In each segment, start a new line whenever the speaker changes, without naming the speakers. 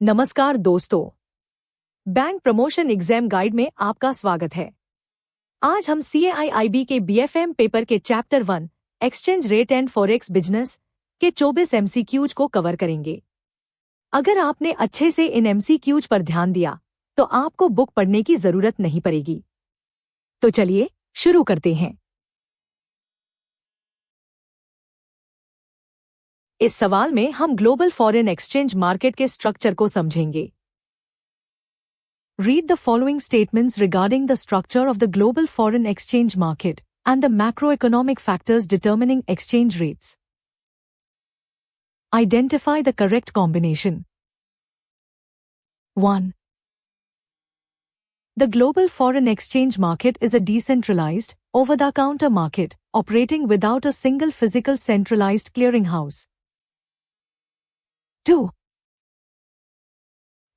नमस्कार दोस्तों, bank promotion exam guide में आपका स्वागत है। आज हम CAIIB के BFM पेपर के chapter 1 exchange rate and forex business के 24 MCQs को कवर करेंगे। अगर आपने अच्छे से इन MCQs पर ध्यान दिया तो आपको बुक पढ़ने की जरूरत नहीं पड़ेगी। तो चलिए शुरू करते हैं। इस सवाल में हम ग्लोबल फॉरेन एक्सचेंज मार्केट के स्ट्रक्चर को समझेंगे। Read the following statements regarding the structure of the global foreign exchange market and the macroeconomic factors determining exchange rates. Identify the correct combination. 1. The global foreign exchange market is a decentralized, over-the-counter market operating without a single physical centralized clearinghouse. 2.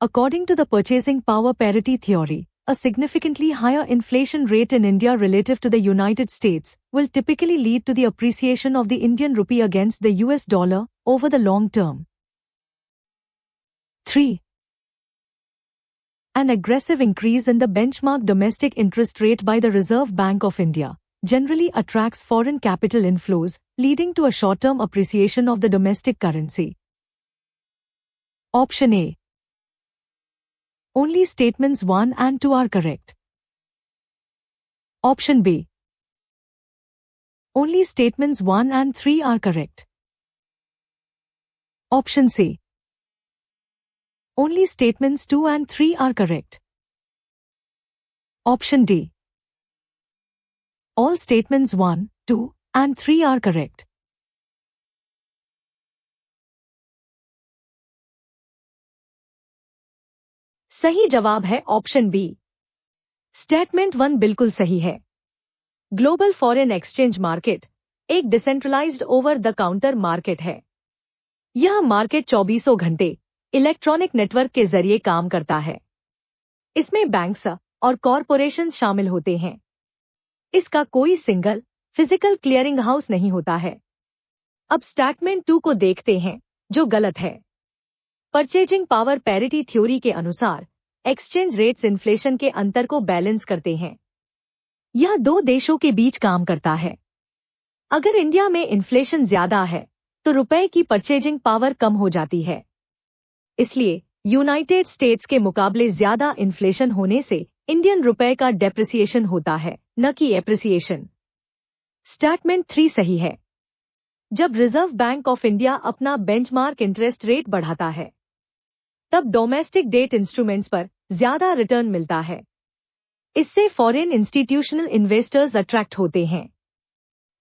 According to the purchasing power parity theory, a significantly higher inflation rate in India relative to the United States will typically lead to the appreciation of the Indian rupee against the US dollar over the long term. 3. An aggressive increase in the benchmark domestic interest rate by the Reserve Bank of India generally attracts foreign capital inflows, leading to a short-term appreciation of the domestic currency. Option A. Only statements 1 and 2 are correct. Option B. Only statements 1 and 3 are correct. Option C. Only statements 2 and 3 are correct. Option D. All statements 1, 2, and 3 are correct. सही जवाब है option B. Statement 1 बिल्कुल सही है। Global foreign exchange market एक decentralised over the counter market है। यह market 24 घंटे इलेक्ट्रॉनिक नेटवर्क के जरिए काम करता है। इसमें बैंक्स और कॉरपोरेशंस शामिल होते हैं। इसका कोई सिंगल फिजिकल क्लियरिंग हाउस नहीं होता है। अब स्टेटमेंट 2 को देखते हैं, जो गलत है। परचेजिंग पावर पैरिटी थ्योरी के अनुसार एक्सचेंज रेट्स इन्फ्लेशन के अंतर को बैलेंस करते हैं। यह दो देशों के बीच काम करता है। अगर इंडिया में इन्फ्लेशन ज्यादा है तो रुपए की परचेजिंग पावर कम हो जाती है। इसलिए यूनाइटेड स्टेट्स के मुकाबले ज्यादा इन्फ्लेशन होने से इंडियन रुपए का डेप्रिसिएशन होता है, न कि एप्रिसिएशन। स्टेटमेंट 3 सही है। जब रिजर्व बैंक ऑफ इंडिया अपना बेंचमार्क इंटरेस्ट रेट बढ़ाता है तब डोमेस्टिक डेट इंस्ट्रूमेंट्स पर ज्यादा रिटर्न मिलता है। इससे फॉरेन इंस्टीट्यूशनल इन्वेस्टर्स अट्रैक्ट होते हैं।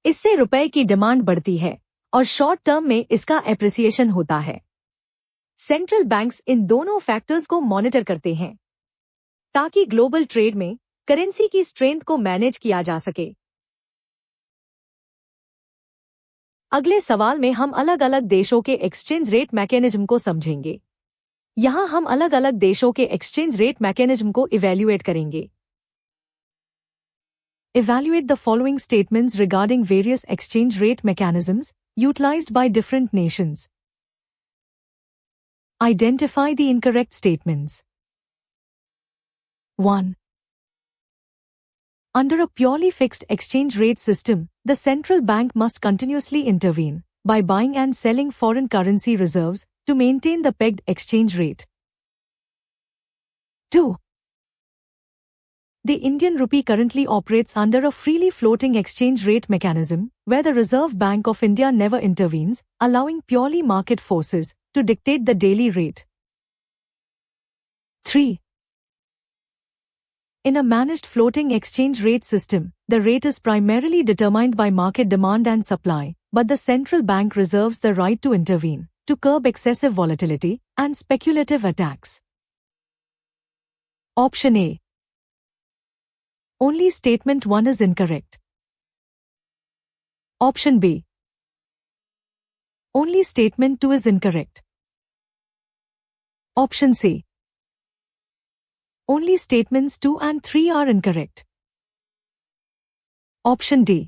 इससे रुपए की डिमांड बढ़ती है और शॉर्ट टर्म में इसका एप्रिसिएशन होता है। सेंट्रल बैंक्स इन दोनों फैक्टर्स को मॉनिटर करते हैं ताकि ग्लोबल ट्रेड में करेंसी की स्ट्रेंथ को मैनेज किया जा सके। अगले सवाल में हम अलग अलग देशों के एक्सचेंज रेट मैकेनिज्म को समझेंगे। यहाँ हम अलग अलग देशों के एक्सचेंज रेट मैकेनिज्म को इवैल्यूएट करेंगे। Evaluate the following statements regarding various exchange rate mechanisms utilized by different nations. Identify the incorrect statements. 1. Under a purely fixed exchange rate system, the central bank must continuously intervene by buying and selling foreign currency reserves to maintain the pegged exchange rate. 2. The Indian rupee currently operates under a freely floating exchange rate mechanism, where the Reserve Bank of India never intervenes, allowing purely market forces to dictate the daily rate. 3. In a managed floating exchange rate system, the rate is primarily determined by market demand and supply, but the central bank reserves the right to intervene to curb excessive volatility and speculative attacks. Option A. Only statement 1 is incorrect. Option B. Only statement 2 is incorrect. Option C. Only statements 2 and 3 are incorrect. Option D.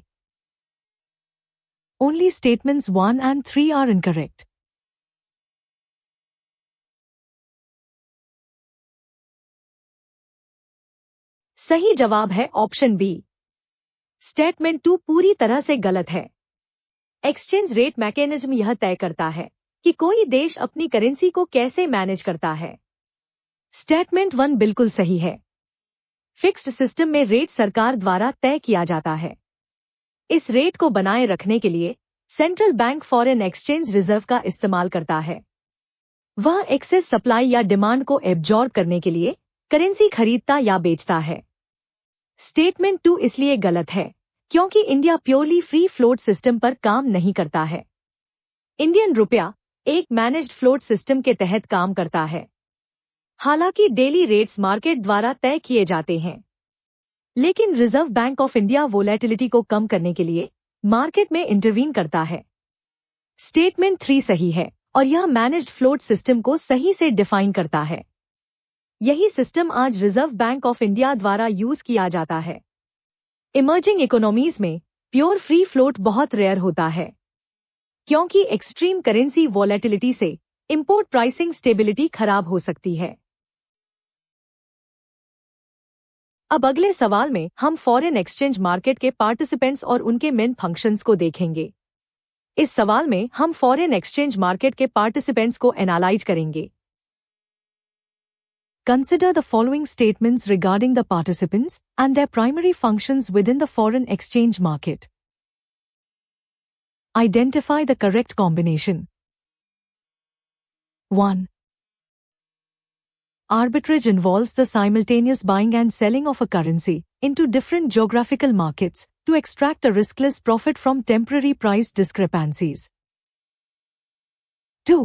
Only statements 1 and 3 are incorrect. सही जवाब है option B. Statement 2 पूरी तरह से गलत है। Exchange rate mechanism यह तय करता है कि कोई देश अपनी करेंसी को कैसे मैनेज करता है। स्टेटमेंट 1 बिल्कुल सही है। फिक्स्ड सिस्टम में रेट सरकार द्वारा तय किया जाता है। इस रेट को बनाए रखने के लिए central bank foreign exchange reserve का इस्तेमाल करता है। वह एक्सेस सप्लाई या डिमांड को एब्जॉर्ब करने के लिए करेंसी खरीदता या बेचता है। स्टेटमेंट 2 इसलिए गलत है क्योंकि India purely free float system पर काम नहीं करता है। इंडियन रुपया एक मैनेज्ड फ्लोट सिस्टम के तहत काम करता है। हालांकि डेली रेट्स मार्केट द्वारा तय किए जाते हैं, लेकिन reserve bank of India volatility को कम करने के लिए मार्केट में इंटरवीन करता है। स्टेटमेंट 3 सही है और यह मैनेज्ड फ्लोट सिस्टम को सही से डिफाइन करता है। यही सिस्टम आज रिजर्व बैंक ऑफ इंडिया द्वारा यूज किया जाता है। इमर्जिंग इकोनॉमीज में प्योर फ्री फ्लोट बहुत रेयर होता है क्योंकि एक्सट्रीम करेंसी वोलेटिलिटी से इंपोर्ट प्राइसिंग स्टेबिलिटी खराब हो सकती है। अब अगले सवाल में हम फॉरेन एक्सचेंज मार्केट के पार्टिसिपेंट्स और उनके मेन फंक्शंस को देखेंगे। इस सवाल में हम फॉरेन एक्सचेंज मार्केट के पार्टिसिपेंट्स को एनालाइज करेंगे। Consider the following statements regarding the participants and their primary functions within the foreign exchange market. Identify the correct combination. 1. Arbitrage involves the simultaneous buying and selling of a currency into different geographical markets to extract a riskless profit from temporary price discrepancies. 2.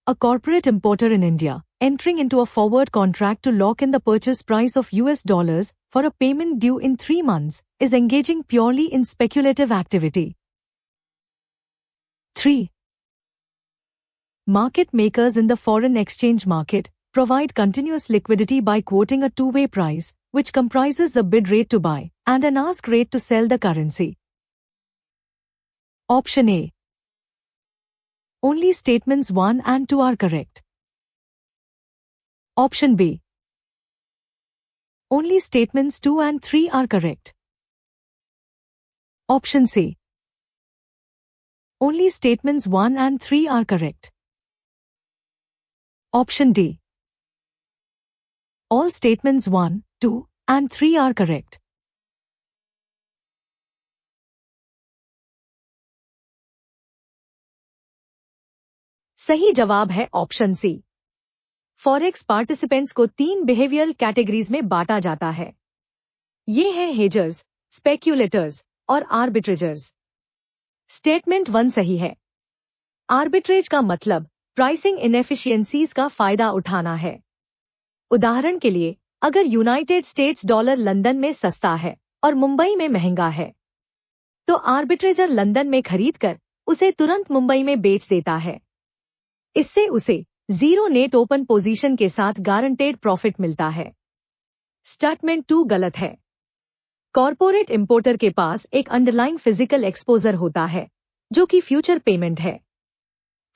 A corporate importer in India, entering into a forward contract to lock in the purchase price of US dollars for a payment due in 3 months, is engaging purely in speculative activity. 3. Market makers in the foreign exchange market provide continuous liquidity by quoting a two-way price, which comprises a bid rate to buy and an ask rate to sell the currency. Option A. Only statements 1 and 2 are correct. Option B. Only statements 2 and 3 are correct. Option C. Only statements 1 and 3 are correct. Option D. All statements 1, 2, and 3 are correct. सही जवाब है option C. Forex participants को 3 behavioural categories में बांटा जाता है। ये हैं हेजर्स, स्पेक्यूलेटर्स और आर्बिट्रेजर्स। स्टेटमेंट 1 सही है। आर्बिट्रेज का मतलब प्राइसिंग इनएफिशिएंसीज का फायदा उठाना है। उदाहरण के लिए, अगर यूनाइटेड स्टेट्स डॉलर लंदन में सस्ता है और मुंबई में महंगा है, तो आर्बिट्रेजर लंदन में खरीदकर उसे तुरंत मुंबई में बेच देता है। इससे उसे जीरो नेट ओपन पोजीशन के साथ गारंटेड प्रॉफिट मिलता है। स्टेटमेंट 2 गलत है। कॉर्पोरेट इंपोर्टर के पास एक अंडरलाइंग फिजिकल एक्सपोजर होता है जो कि फ्यूचर पेमेंट है।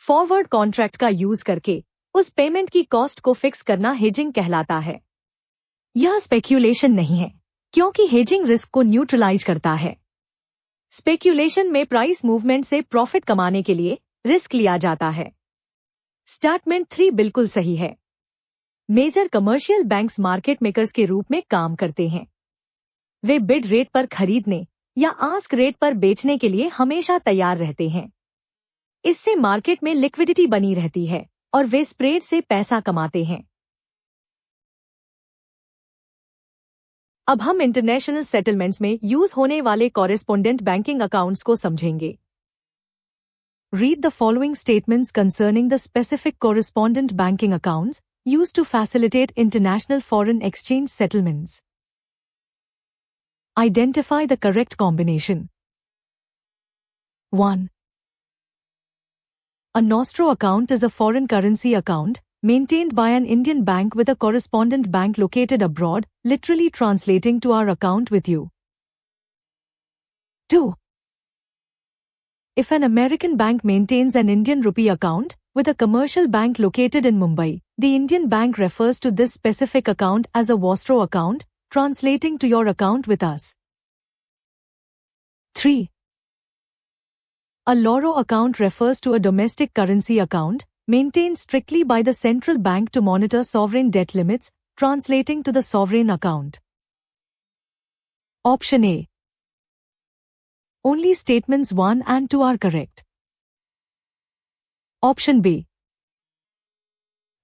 फॉरवर्ड कॉन्ट्रैक्ट का यूज करके उस पेमेंट की कॉस्ट को फिक्स करना हेजिंग कहलाता है। यह स्पेक्यूलेशन नहीं है क्योंकि हेजिंग रिस्क को न्यूट्रलाइज करता है। स्पेक्यूलेशन में प्राइस मूवमेंट से प्रॉफिट कमाने के लिए रिस्क लिया जाता है। स्टेटमेंट 3 बिल्कुल सही है। Major commercial banks market makers के रूप में काम करते हैं। वे बिड रेट पर खरीदने या आस्क रेट पर बेचने के लिए हमेशा तैयार रहते हैं। इससे मार्केट में लिक्विडिटी बनी रहती है और वे स्प्रेड से पैसा कमाते हैं। अब हम इंटरनेशनल सेटलमेंट्स में यूज होने वाले कॉरेस्पोंडेंट बैंकिंग अकाउंट्स को समझेंगे। Read the following statements concerning the specific correspondent banking accounts used to facilitate international foreign exchange settlements. Identify the correct combination. 1. A Nostro account is a foreign currency account maintained by an Indian bank with a correspondent bank located abroad, literally translating to our account with you. 2. If an American bank maintains an Indian rupee account with a commercial bank located in Mumbai, the Indian bank refers to this specific account as a Vostro account, translating to your account with us. 3. A Loro account refers to a domestic currency account, maintained strictly by the central bank to monitor sovereign debt limits, translating to the sovereign account. Option A. Only statements 1 and 2 are correct. Option B.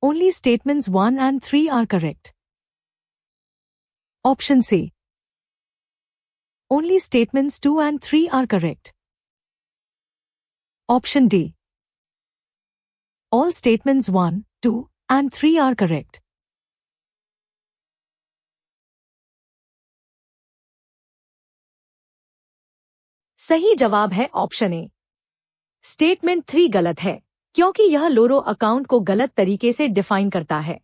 Only statements 1 and 3 are correct. Option C. Only statements 2 and 3 are correct. Option D. All statements 1, 2, and 3 are correct. सही जवाब है option A. Statement 3 गलत है क्योंकि यह लोरो account को गलत तरीके से डिफाइन करता है।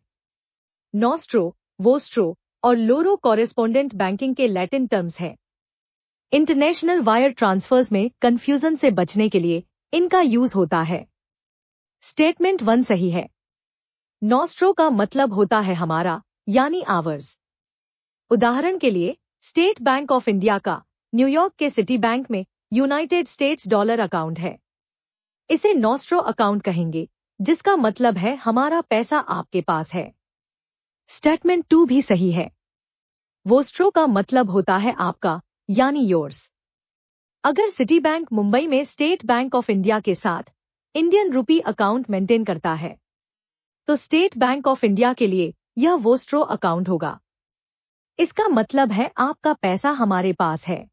नॉस्ट्रो, वोस्ट्रो और लोरो कॉरेस्पोंडेंट बैंकिंग के लैटिन टर्म्स हैं। इंटरनेशनल वायर ट्रांसफर्स में कंफ्यूजन से बचने के लिए इनका यूज होता है। स्टेटमेंट 1 सही है। नॉस्ट्रो का मतलब होता है हमारा, यानी आवर्स। उदाहरण के लिए स्टेट बैंक ऑफ इंडिया का न्यूयॉर्क के सिटी बैंक में यूनाइटेड स्टेट्स डॉलर अकाउंट है। इसे नॉस्ट्रो अकाउंट कहेंगे, जिसका मतलब है हमारा पैसा आपके पास है। स्टेटमेंट 2 भी सही है। वोस्ट्रो का मतलब होता है आपका, यानी योर्स। अगर सिटी बैंक मुंबई में स्टेट बैंक ऑफ इंडिया के साथ इंडियन रूपी अकाउंट मेंटेन करता है, तो स्टेट बैंक ऑफ इंडिया के लिए यह वोस्ट्रो अकाउंट होगा। इसका मतलब है आपका पैसा हमारे पास है।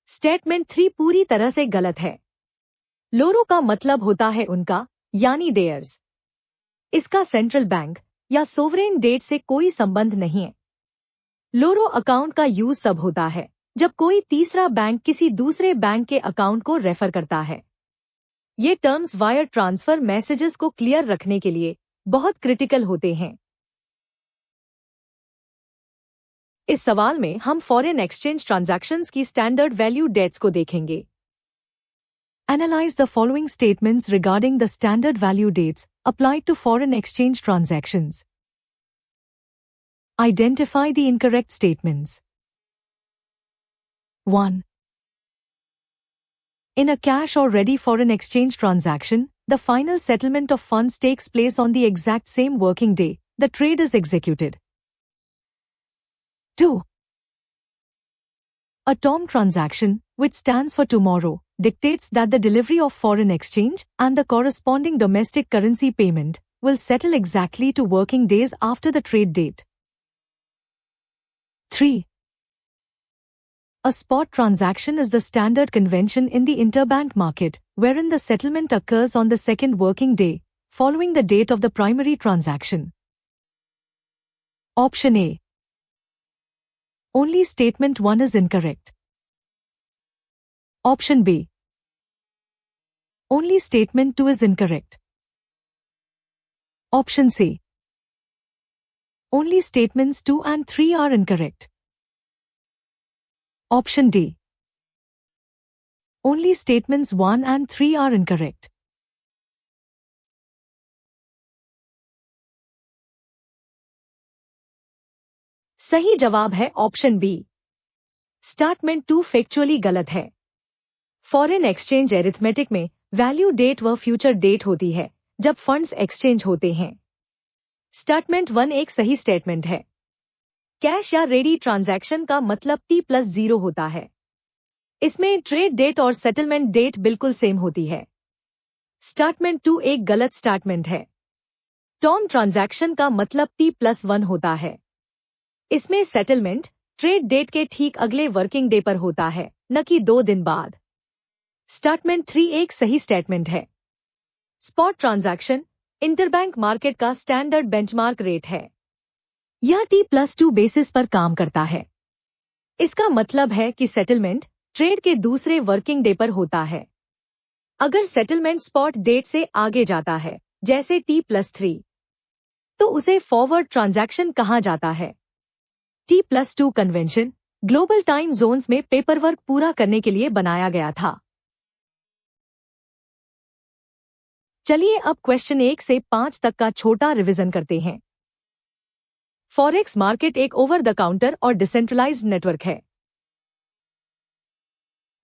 स्टेटमेंट 3 पूरी तरह से गलत है। लोरो का मतलब होता है उनका, यानी देयर्स। इसका सेंट्रल बैंक या सोवरेन डेट से कोई संबंध नहीं है। लोरो अकाउंट का यूज तब होता है जब कोई तीसरा बैंक किसी दूसरे बैंक के अकाउंट को रेफर करता है। ये टर्म्स वायर ट्रांसफर मैसेजेस को क्लियर रखने के लिए बहुत क्रिटिकल होते हैं। इस सवाल में हम फॉरेन एक्सचेंज ट्रांजैक्शंस की स्टैंडर्ड वैल्यू डेट्स को देखेंगे। Analyze the following statements regarding the standard value dates applied to foreign exchange transactions. Identify the incorrect statements. 1. In a cash or ready foreign exchange transaction, the final settlement of funds takes place on the exact same working day the trade is executed. 2. A TOM transaction, which stands for tomorrow, dictates that the delivery of foreign exchange and the corresponding domestic currency payment will settle exactly 2 working days after the trade date. 3. A spot transaction is the standard convention in the interbank market, wherein the settlement occurs on the second working day, following the date of the primary transaction. Option A. Only statement 1 is incorrect. Option B. Only statement 2 is incorrect. Option C. Only statements 2 and 3 are incorrect. Option D. Only statements 1 and 3 are incorrect. सही जवाब है option B. Statement 2 factually गलत है। Foreign exchange arithmetic में value date व future date होती है जब फंड्स एक्सचेंज होते हैं। स्टेटमेंट 1 एक सही स्टेटमेंट है। कैश या रेडी ट्रांजैक्शन का मतलब T+0 होता है। इसमें ट्रेड डेट और सेटलमेंट डेट बिल्कुल सेम होती है। स्टेटमेंट 2 एक गलत स्टेटमेंट है। टॉम ट्रांजैक्शन का मतलब T+1 होता है। इसमें सेटलमेंट ट्रेड डेट के ठीक अगले वर्किंग डे पर होता है, न कि 2 दिन बाद। स्टेटमेंट 3 एक सही स्टेटमेंट है। स्पॉट ट्रांजैक्शन इंटरबैंक मार्केट का स्टैंडर्ड बेंचमार्क रेट है। यह T+2 बेसिस पर काम करता है। इसका मतलब है कि सेटलमेंट ट्रेड के दूसरे वर्किंग डे पर होता है। अगर सेटलमेंट स्पॉट डेट से आगे जाता है, जैसे T+3, तो उसे फॉरवर्ड ट्रांजैक्शन कहा जाता है। T+2 convention global time zones में पेपरवर्क पूरा करने के लिए बनाया गया था। चलिए अब क्वेश्चन 1 से 5 तक का छोटा रिवीजन करते हैं। फॉरेक्स मार्केट एक ओवर द काउंटर और डिसेंट्रलाइज्ड नेटवर्क है।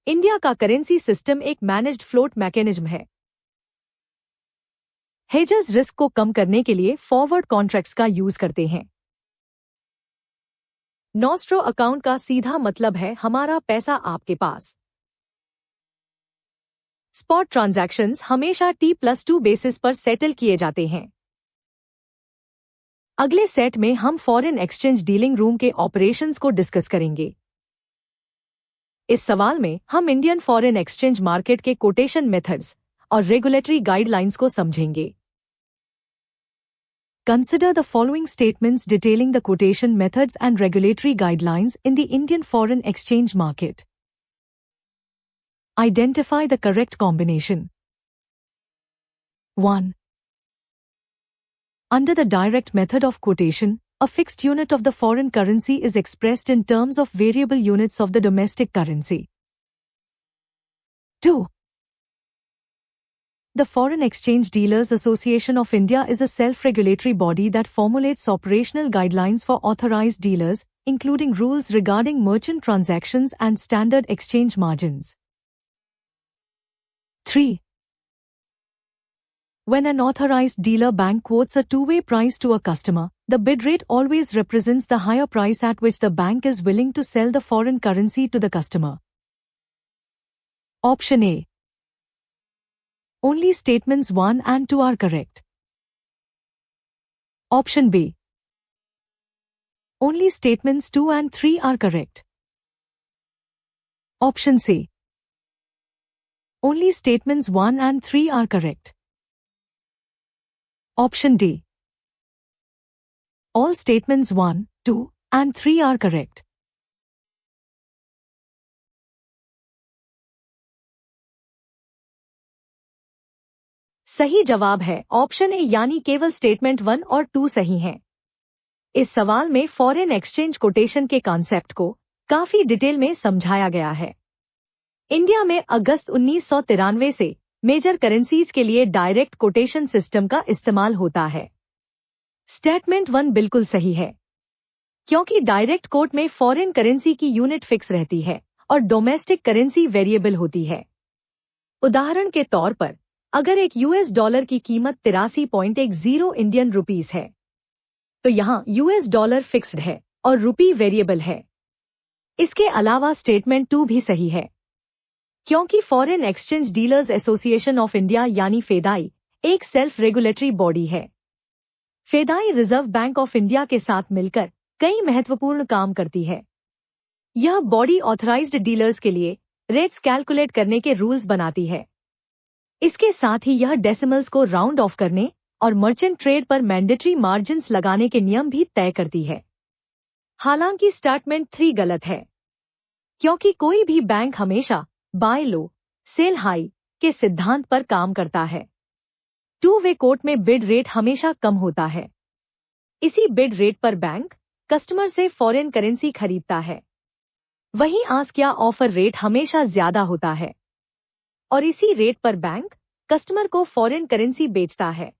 इंडिया का करेंसी सिस्टम एक मैनेज्ड फ्लोट मैकेनिज्म है। हेजर्स रिस्क को कम करने के लिए फॉरवर्ड कॉन्ट्रैक्ट्स का यूज करते हैं। नॉस्ट्रो अकाउंट का सीधा मतलब है हमारा पैसा आपके पास। स्पॉट ट्रांजैक्शंस हमेशा T+2 बेसिस पर सेटल किए जाते हैं। अगले सेट में हम फॉरेन एक्सचेंज डीलिंग रूम के ऑपरेशंस को डिस्कस करेंगे। इस सवाल में हम इंडियन फॉरेन एक्सचेंज मार्केट के कोटेशन मेथड्स और रेगुलेटरी गाइडलाइंस को समझेंगे। Consider the following statements detailing the quotation methods and regulatory guidelines in the Indian foreign exchange market. Identify the correct combination. 1. Under the direct method of quotation, a fixed unit of the foreign currency is expressed in terms of variable units of the domestic currency. 2. The Foreign Exchange Dealers Association of India is a self-regulatory body that formulates operational guidelines for authorized dealers, including rules regarding merchant transactions and standard exchange margins. 3. When an authorized dealer bank quotes a two-way price to a customer, the bid rate always represents the higher price at which the bank is willing to sell the foreign currency to the customer. Option A. Only statements 1 and 2 are correct. Option B. Only statements 2 and 3 are correct. Option C. Only statements 1 and 3 are correct. Option D. All statements 1, 2, and 3 are correct. सही जवाब है option A यानी केवल statement 1 और 2 सही हैं। इस सवाल में फॉरेन एक्सचेंज कोटेशन के कॉन्सेप्ट को काफी डिटेल में समझाया गया है। इंडिया में अगस्त 1993 से मेजर करेंसीज के लिए डायरेक्ट कोटेशन सिस्टम का इस्तेमाल होता है। स्टेटमेंट 1 बिल्कुल सही है, क्योंकि डायरेक्ट कोट में फॉरेन करेंसी की यूनिट फिक्स रहती है और डोमेस्टिक करेंसी वेरिएबल होती है। उदाहरण के तौर पर अगर एक यूएस डॉलर की कीमत 83.10 इंडियन रुपीस है, तो यहाँ यूएस डॉलर फिक्स्ड है और रुपी वेरिएबल है। इसके अलावा स्टेटमेंट 2 भी सही है, क्योंकि foreign exchange dealers association of India यानी फेडाई एक सेल्फ रेगुलेटरी बॉडी है। FEDAI reserve bank of India के साथ मिलकर कई महत्वपूर्ण काम करती है। यह बॉडी ऑथराइज्ड डीलर्स के लिए रेट्स कैलकुलेट करने के रूल्स बनाती है। इसके साथ ही यह डेसिमल्स को राउंड ऑफ करने और मर्चेंट ट्रेड पर मैंडेटरी मार्जिन्स लगाने के नियम भी तय करती है। हालांकि स्टेटमेंट 3 गलत है, क्योंकि कोई भी बैंक हमेशा बाय लो सेल हाई के सिद्धांत पर काम करता है। टू वे कोट में बिड रेट हमेशा कम होता है। इसी बिड रेट पर बैंक कस्टमर से फॉरेन करेंसी खरीदता है। वहीं आस्क या ऑफर रेट हमेशा ज्यादा होता है और इसी रेट पर बैंक कस्टमर को फॉरेन करेंसी बेचता है।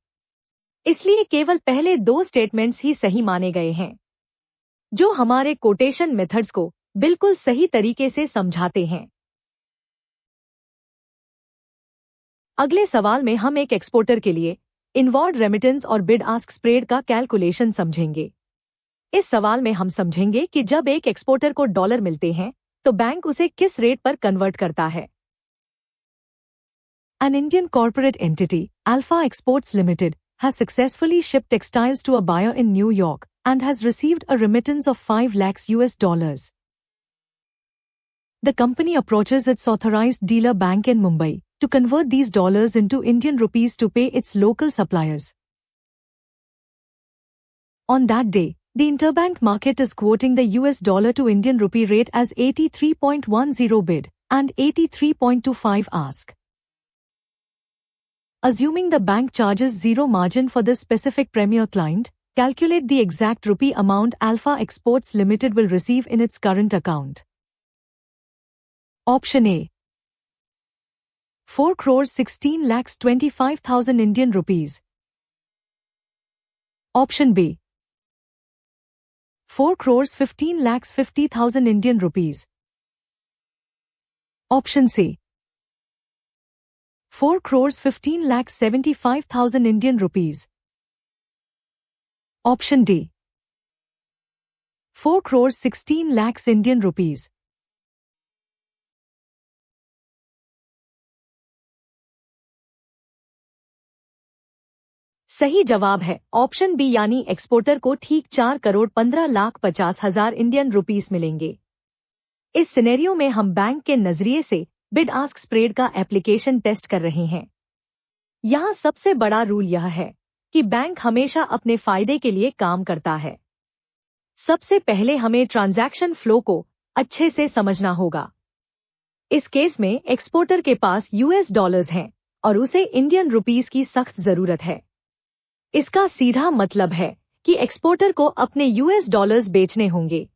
इसलिए केवल पहले 2 स्टेटमेंट्स ही सही माने गए हैं, जो हमारे कोटेशन मेथड्स को बिल्कुल सही तरीके से समझाते हैं। अगले सवाल में हम एक एक्सपोर्टर के लिए इनवर्ड रेमिटेंस और बिड आस्क स्प्रेड का कैलकुलेशन समझेंगे। इस सवाल में हम समझेंगे कि जब एक एक्सपोर्टर को डॉलर मिलते हैं तो बैंक उसे किस रेट पर कन्वर्ट करता है। An Indian corporate entity, Alpha Exports Limited, has successfully shipped textiles to a buyer in New York and has received a remittance of $5 lakhs. The company approaches its authorized dealer bank in Mumbai to convert these dollars into Indian rupees to pay its local suppliers. On that day, the interbank market is quoting the US dollar to Indian rupee rate as 83.10 bid and 83.25 ask. Assuming the bank charges zero margin for this specific premier client, calculate the exact rupee amount Alpha Exports Limited will receive in its current account. Option A. 4 crores 16 lakhs 25,000 Indian rupees. Option B. 4 crores 15 lakhs 50,000 Indian rupees. Option C. 4 crores 15 lakhs 75,000 Indian rupees. Option D. 4 crores 16 lakhs Indian rupees. सही जवाब है option B यानी exporter को ठीक 4 करोड़ 15 लाख 50 हजार Indian rupees मिलेंगे। इस scenario में हम बैंक के नजरिए से बिड आस्क स्प्रेड का एप्लीकेशन टेस्ट कर रहे हैं। यहां सबसे बड़ा रूल यह है कि बैंक हमेशा अपने फायदे के लिए काम करता है। सबसे पहले हमें ट्रांजैक्शन फ्लो को अच्छे से समझना होगा। इस केस में एक्सपोर्टर के पास यूएस डॉलर्स हैं और उसे इंडियन रुपीस की सख्त जरूरत है। इसका सीधा मतलब है कि एक्सपोर्टर को अपने यूएस डॉलर्स बेचने होंगे।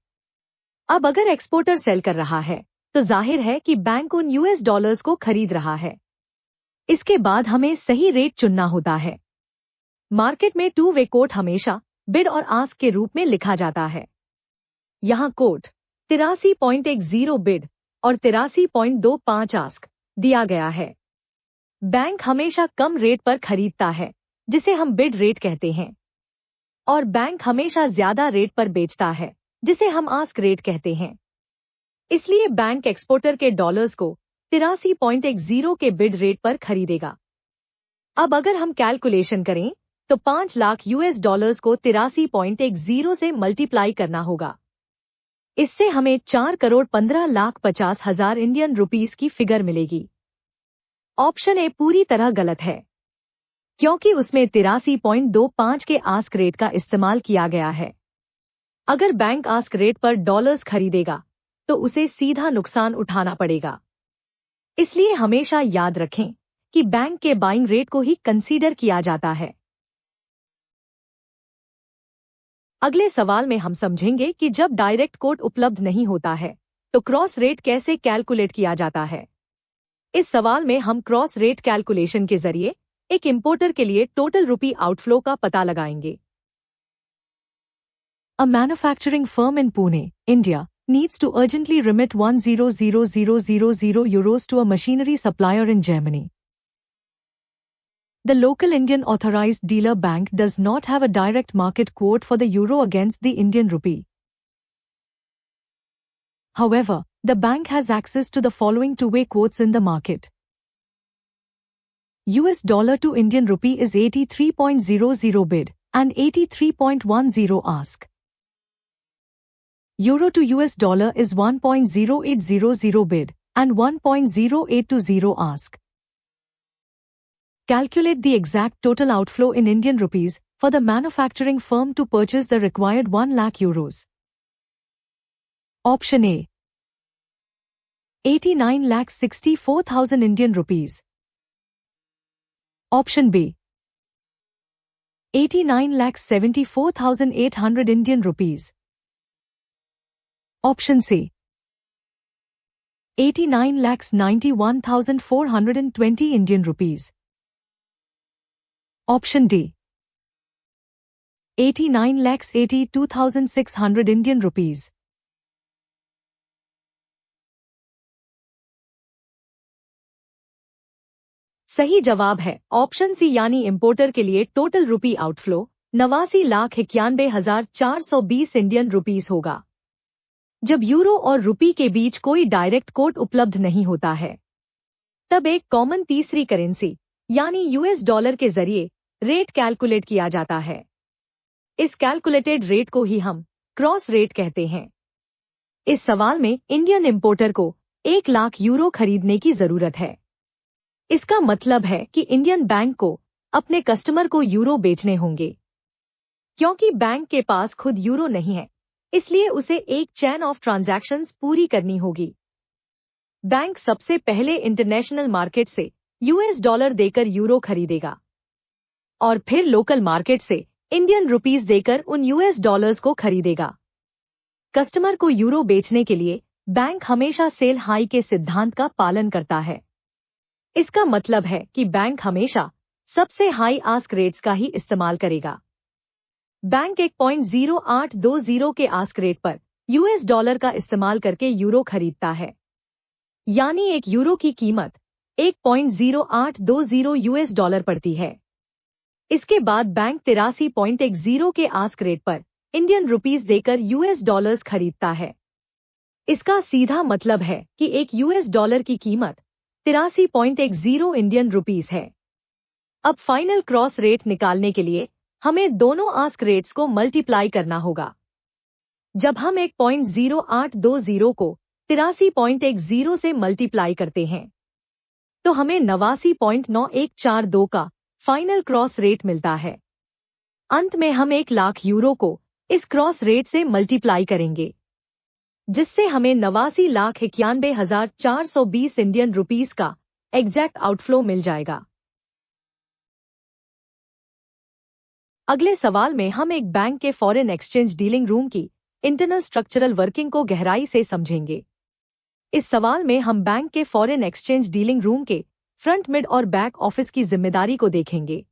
अब अगर एक्सपोर्टर सेल कर रहा है तो जाहिर है कि बैंक उन यूएस डॉलर्स को खरीद रहा है। इसके बाद हमें सही रेट चुनना होता है। मार्केट में टू वे कोट हमेशा बिड और आस्क के रूप में लिखा जाता है। यहां कोट 83.10 बिड और 83.25 आस्क दिया गया है। बैंक हमेशा कम रेट पर खरीदता है जिसे हम बिड रेट कहते हैं, और बैंक हमेशा ज्यादा रेट पर बेचता है जिसे हम आस्क रेट कहते हैं। इसलिए बैंक एक्सपोर्टर के डॉलर्स को 83.10 के बिड रेट पर खरीदेगा। अब अगर हम कैलकुलेशन करें तो 5 लाख यूएस डॉलर्स को 83.10 से मल्टीप्लाई करना होगा। इससे हमें 4 करोड़ 15 लाख 50 हजार इंडियन रुपीस की फिगर मिलेगी। ऑप्शन ए पूरी तरह गलत है क्योंकि उसमें 83.25 के आस्क रेट का इस्तेमाल किया गया है। अगर बैंक आस्क रेट पर डॉलर्स खरीदेगा तो उसे सीधा नुकसान उठाना पड़ेगा। इसलिए हमेशा याद रखें कि बैंक के बाइंग रेट को ही कंसीडर किया जाता है। अगले सवाल में हम समझेंगे कि जब डायरेक्ट कोट उपलब्ध नहीं होता है तो क्रॉस रेट कैसे कैलकुलेट किया जाता है। इस सवाल में हम क्रॉस रेट कैलकुलेशन के जरिए एक इंपोर्टर के लिए टोटल रुपी आउटफ्लो का पता लगाएंगे। A manufacturing firm in Pune, India, needs to urgently remit 100,000 euros to a machinery supplier in Germany. The local Indian authorized dealer bank does not have a direct market quote for the euro against the Indian rupee. However, the bank has access to the following two-way quotes in the market. US dollar to Indian rupee is 83.00 bid and 83.10 ask. Euro to US dollar is 1.0800 bid and 1.0820 ask. Calculate the exact total outflow in Indian rupees for the manufacturing firm to purchase the required 1 lakh euros. Option A. 89 lakhs 64,000 Indian rupees. Option B. 89 lakhs 74,800 Indian rupees. Option C. 89 lakhs 91,420 Indian rupees. Option D. 89 lakhs 82,600 Indian rupees. सही जवाब है option C यानी importer के लिए total रुपी outflow 89,91,420 Indian rupees होगा। जब euro और रुपी के बीच कोई डायरेक्ट कोट उपलब्ध नहीं होता है तब एक कॉमन तीसरी करेंसी यानी यूएस डॉलर के जरिए रेट कैलकुलेट किया जाता है। इस कैलकुलेटेड रेट को ही हम क्रॉस रेट कहते हैं। इस सवाल में इंडियन इंपोर्टर को 1 लाख यूरो खरीदने की जरूरत है। इसका मतलब है कि इंडियन बैंक को अपने कस्टमर को यूरो बेचने होंगे। क्योंकि बैंक के पास खुद यूरो नहीं है इसलिए उसे एक चेन ऑफ ट्रांजैक्शंस पूरी करनी होगी। बैंक सबसे पहले इंटरनेशनल मार्केट से यूएस डॉलर देकर यूरो खरीदेगा और फिर लोकल मार्केट से इंडियन रुपीस देकर उन यूएस डॉलर्स को खरीदेगा। कस्टमर को यूरो बेचने के लिए बैंक हमेशा सेल हाई के सिद्धांत का पालन करता है। इसका मतलब है कि बैंक हमेशा सबसे हाई आस्क रेट्स का ही इस्तेमाल करेगा। बैंक 1.0820 के आस्क रेट पर यूएस डॉलर का इस्तेमाल करके यूरो खरीदता है, यानी एक यूरो की कीमत 1.0820 यूएस डॉलर पड़ती है। इसके बाद बैंक 83.10 के आस्क रेट पर इंडियन रुपीस देकर यूएस डॉलर्स खरीदता है। इसका सीधा मतलब है कि एक यूएस डॉलर की कीमत 83.10 इंडियन रुपीस है। अब फाइनल क्रॉस रेट निकालने के लिए हमें दोनों आस्क रेट्स को मल्टीप्लाई करना होगा। जब हम 1.0820 को 83.10 से मल्टीप्लाई करते हैं तो हमें 89.9142 का फाइनल क्रॉस रेट मिलता है। अंत में हम 1,00,000 यूरो को इस क्रॉस रेट से मल्टीप्लाई करेंगे, जिससे हमें 89,91,420 इंडियन रुपीस का एग्जैक्ट आउटफ्लो मिल जाएगा। अगले सवाल में हम एक बैंक के फॉरेन एक्सचेंज डीलिंग रूम की इंटरनल स्ट्रक्चरल वर्किंग को गहराई से समझेंगे। इस सवाल में हम बैंक के फॉरेन एक्सचेंज डीलिंग रूम के फ्रंट, मिड और बैक ऑफिस की जिम्मेदारी को देखेंगे।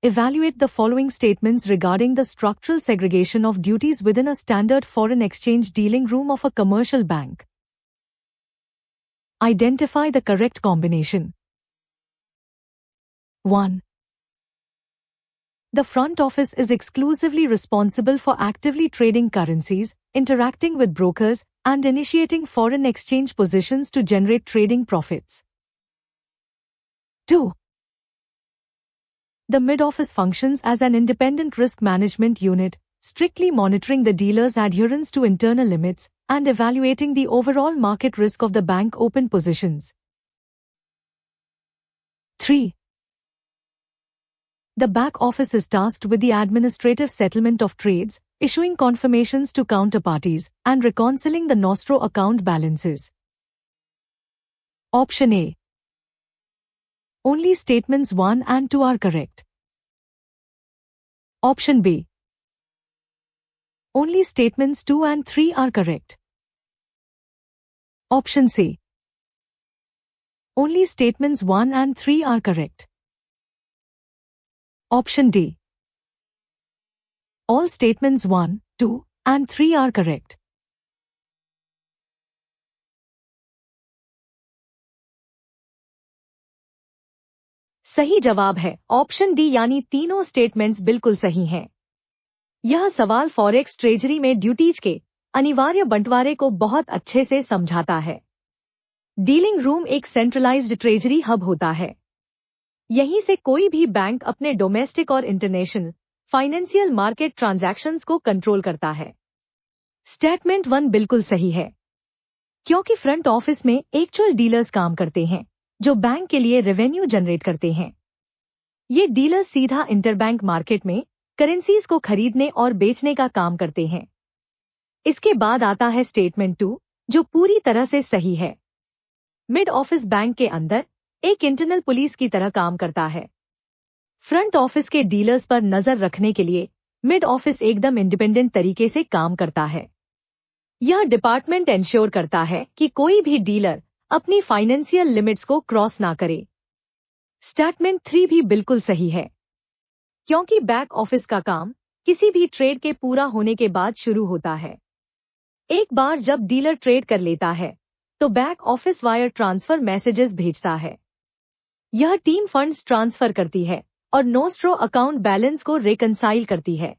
Evaluate the following statements regarding the structural segregation of duties within a standard foreign exchange dealing room of a commercial bank. Identify the correct combination. 1. The front office is exclusively responsible for actively trading currencies, interacting with brokers, and initiating foreign exchange positions to generate trading profits. 2. The mid-office functions as an independent risk management unit, strictly monitoring the dealer's adherence to internal limits and evaluating the overall market risk of the bank open positions. 3. The back office is tasked with the administrative settlement of trades, issuing confirmations to counterparties, and reconciling the nostro account balances. Option A. Only statements 1 and 2 are correct. Option B. Only statements 2 and 3 are correct. Option C. Only statements 1 and 3 are correct. Option D. All statements 1, 2, and 3 are correct. सही जवाब है option D, यानी तीनों statements बिल्कुल सही हैं। यह सवाल फॉरेक्स ट्रेजरी में ड्यूटीज के अनिवार्य बंटवारे को बहुत अच्छे से समझाता है। डीलिंग रूम एक सेंट्रलाइज्ड ट्रेजरी हब होता है। यहीं से कोई भी बैंक अपने डोमेस्टिक और इंटरनेशनल फाइनेंशियल मार्केट ट्रांजैक्शंस को कंट्रोल करता है। स्टेटमेंट 1 बिल्कुल सही है, क्योंकि फ्रंट ऑफिस में एक्चुअल डीलर्स काम करते हैं जो बैंक के लिए रेवेन्यू जनरेट करते हैं। ये डीलर्स सीधा इंटरबैंक मार्केट में करेंसीज को खरीदने और बेचने का काम करते हैं। इसके बाद आता है स्टेटमेंट 2, जो पूरी तरह से सही है। मिड ऑफिस बैंक के अंदर एक इंटरनल पुलिस की तरह काम करता है। फ्रंट ऑफिस के डीलर्स पर नजर रखने के लिए मिड ऑफिस एकदम इंडिपेंडेंट तरीके से काम करता है। यह डिपार्टमेंट इंश्योर करता है कि कोई भी डीलर अपनी फाइनेंशियल लिमिट्स को क्रॉस ना करे। स्टेटमेंट 3 भी बिल्कुल सही है, क्योंकि बैक ऑफिस का काम किसी भी ट्रेड के पूरा होने के बाद शुरू होता है। एक बार जब डीलर ट्रेड कर लेता है तो back office wire transfer messages भेजता है। यह टीम फंड्स ट्रांसफर करती है और नोस्ट्रो अकाउंट बैलेंस को रिकंसाइल करती है।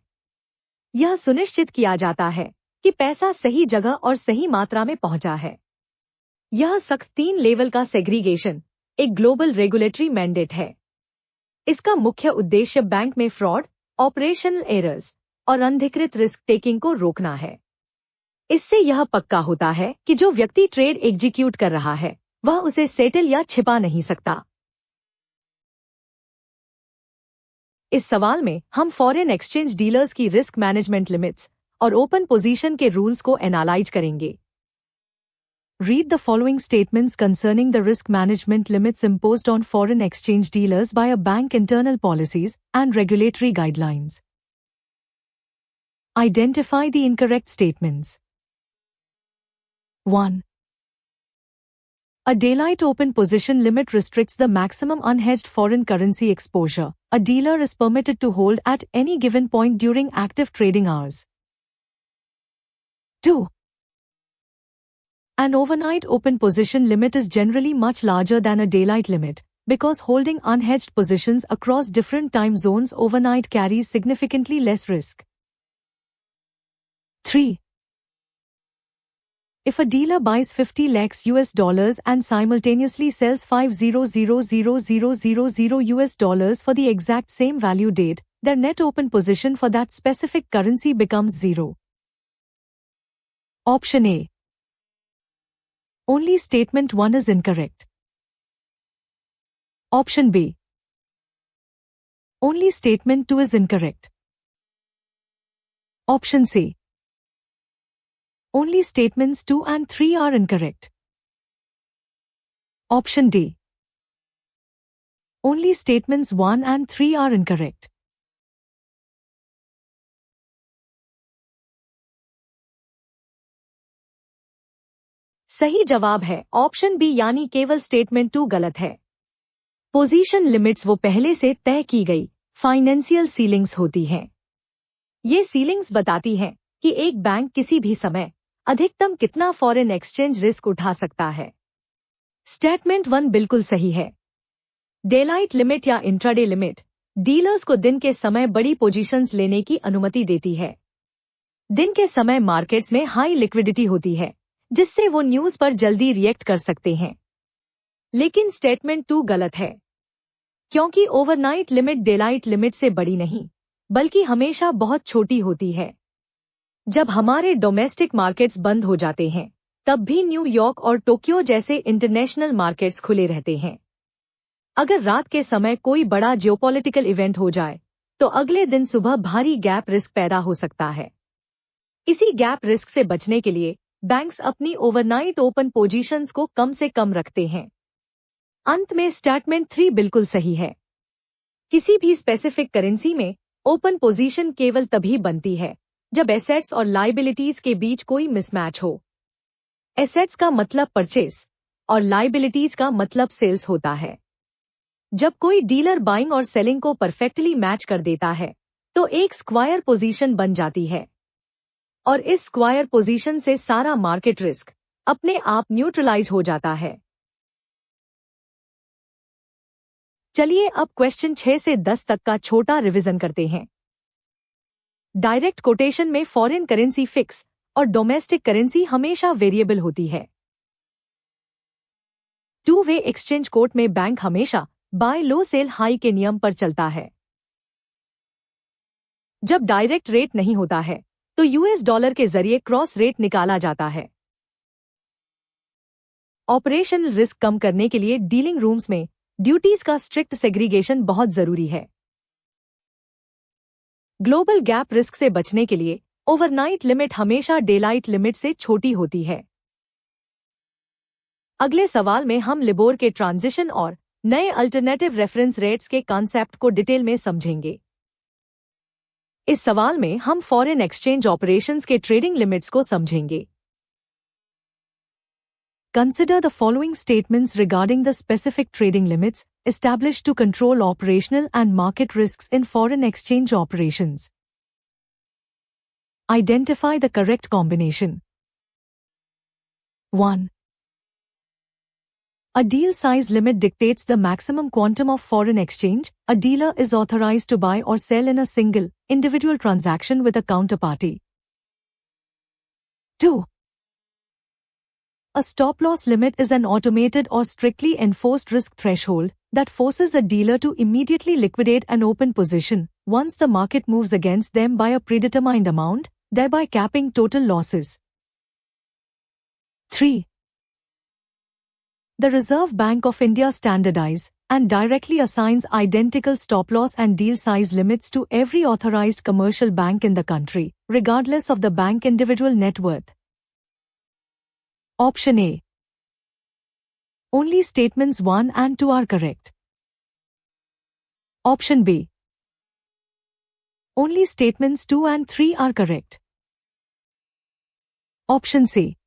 यह सुनिश्चित किया जाता है कि पैसा सही जगह और सही मात्रा में पहुंचा है। यह सख्त 3 लेवल का सेग्रीगेशन एक ग्लोबल रेगुलेटरी मैंडेट है। इसका मुख्य उद्देश्य बैंक में फ्रॉड, ऑपरेशनल एरर्स और अनधिकृत रिस्क टेकिंग को रोकना है। इससे यह पक्का होता है कि जो व्यक्ति ट्रेड एग्जीक्यूट कर रहा है वह उसे सेटल या छिपा नहीं सकता। इस सवाल में हम फॉरेन एक्सचेंज डीलर्स की रिस्क मैनेजमेंट लिमिट्स और ओपन पोजीशन के रूल्स को एनालाइज करेंगे। Read the following statements concerning the risk management limits imposed on foreign exchange dealers by a bank internal policies and regulatory guidelines. Identify the incorrect statements. 1. A daylight open position limit restricts the maximum unhedged foreign currency exposure a dealer is permitted to hold at any given point during active trading hours. 2. An overnight open position limit is generally much larger than a daylight limit, because holding unhedged positions across different time zones overnight carries significantly less risk. 3. If a dealer buys 50 lakhs US dollars and simultaneously sells 500,000 US dollars for the exact same value date, their net open position for that specific currency becomes 0. Option A. Only statement 1 is incorrect. Option B. Only statement 2 is incorrect. Option C. Only statements 2 and 3 are incorrect. Option D. Only statements 1 and 3 are incorrect. सही जवाब है option B यानी केवल statement 2 गलत है। Position limits वो पहले से तय की गई फाइनेंशियल सीलिंग्स होती हैं। ये सीलिंग्स बताती हैं कि एक बैंक किसी भी समय अधिकतम कितना फॉरेन एक्सचेंज रिस्क उठा सकता है। स्टेटमेंट 1 बिल्कुल सही है। डेलाइट लिमिट या इंट्राडे लिमिट डीलर्स को दिन के समय बड़ी पोजीशंस लेने की अनुमति देती है। दिन के समय मार्केट्स में हाई लिक्विडिटी होती है, जिससे वो न्यूज पर जल्दी रिएक्ट कर सकते हैं। लेकिन स्टेटमेंट 2 गलत है, क्योंकि ओवरनाइट लिमिट डेलाइट लिमिट से बड़ी नहीं, बल्कि हमेशा बहुत छोटी होती है। जब हमारे डोमेस्टिक मार्केट्स बंद हो जाते हैं, तब भी न्यूयॉर्क और टोक्यो जैसे इंटरनेशनल मार्केट्स खुले रहते हैं। अगर रात के समय कोई बड़ा जियोपॉलिटिकल इवेंट हो जाए, तो अगले दिन सुबह भारी गैप रिस्क पैदा हो सकता है। इसी गैप रिस्क से बचने के लिए बैंक्स अपनी ओवरनाइट ओपन पोजीशंस को कम से कम रखते हैं। अंत में स्टेटमेंट 3 बिल्कुल सही है। किसी भी स्पेसिफिक करेंसी में ओपन पोजीशन केवल तभी बनती है जब एसेट्स और लायबिलिटीज के बीच कोई मिसमैच हो। एसेट्स का मतलब परचेस और लायबिलिटीज का मतलब सेल्स होता है। जब कोई डीलर बाइंग और सेलिंग को परफेक्टली मैच कर देता है, तो एक स्क्वायर पोजीशन बन जाती है, और इस स्क्वायर पोजीशन से सारा मार्केट रिस्क अपने आप न्यूट्रलाइज हो जाता है। चलिए अब क्वेश्चन 6 से 10 तक का छोटा रिवीजन करते हैं। डायरेक्ट कोटेशन में फॉरेन करेंसी फिक्स और डोमेस्टिक करेंसी हमेशा वेरिएबल होती है। टू वे एक्सचेंज कोर्ट में बैंक हमेशा बाय लो सेल हाई के नियम पर चलता है। जब डायरेक्ट रेट नहीं होता है, तो यूएस डॉलर के जरिए क्रॉस रेट निकाला जाता है। ऑपरेशनल रिस्क कम करने के लिए डीलिंग रूम्स में ड्यूटीज का स्ट्रिक्ट सेग्रीगेशन बहुत जरूरी है। ग्लोबल गैप रिस्क से बचने के लिए ओवरनाइट लिमिट हमेशा डेलाइट लिमिट से छोटी होती है। अगले सवाल में हम लिबोर के ट्रांजिशन और नए अल्टरनेटिव रेफरेंस रेट्स के कॉन्सेप्ट को डिटेल में समझेंगे। इस सवाल में हम फॉरेन एक्सचेंज ऑपरेशंस के ट्रेडिंग लिमिट्स को समझेंगे। Consider the following statements regarding the specific trading limits established to control operational and market risks in foreign exchange operations. Identify the correct combination. 1. A deal size limit dictates the maximum quantum of foreign exchange a dealer is authorized to buy or sell in a single, individual transaction with a counterparty. 2. A stop-loss limit is an automated or strictly enforced risk threshold that forces a dealer to immediately liquidate an open position once the market moves against them by a predetermined amount, thereby capping total losses. 3. The Reserve Bank of India standardizes and directly assigns identical stop-loss and deal size limits to every authorized commercial bank in the country, regardless of the bank individual net worth. Option A. Only statements 1 and 2 are correct. Option B. Only statements 2 and 3 are correct. Option C.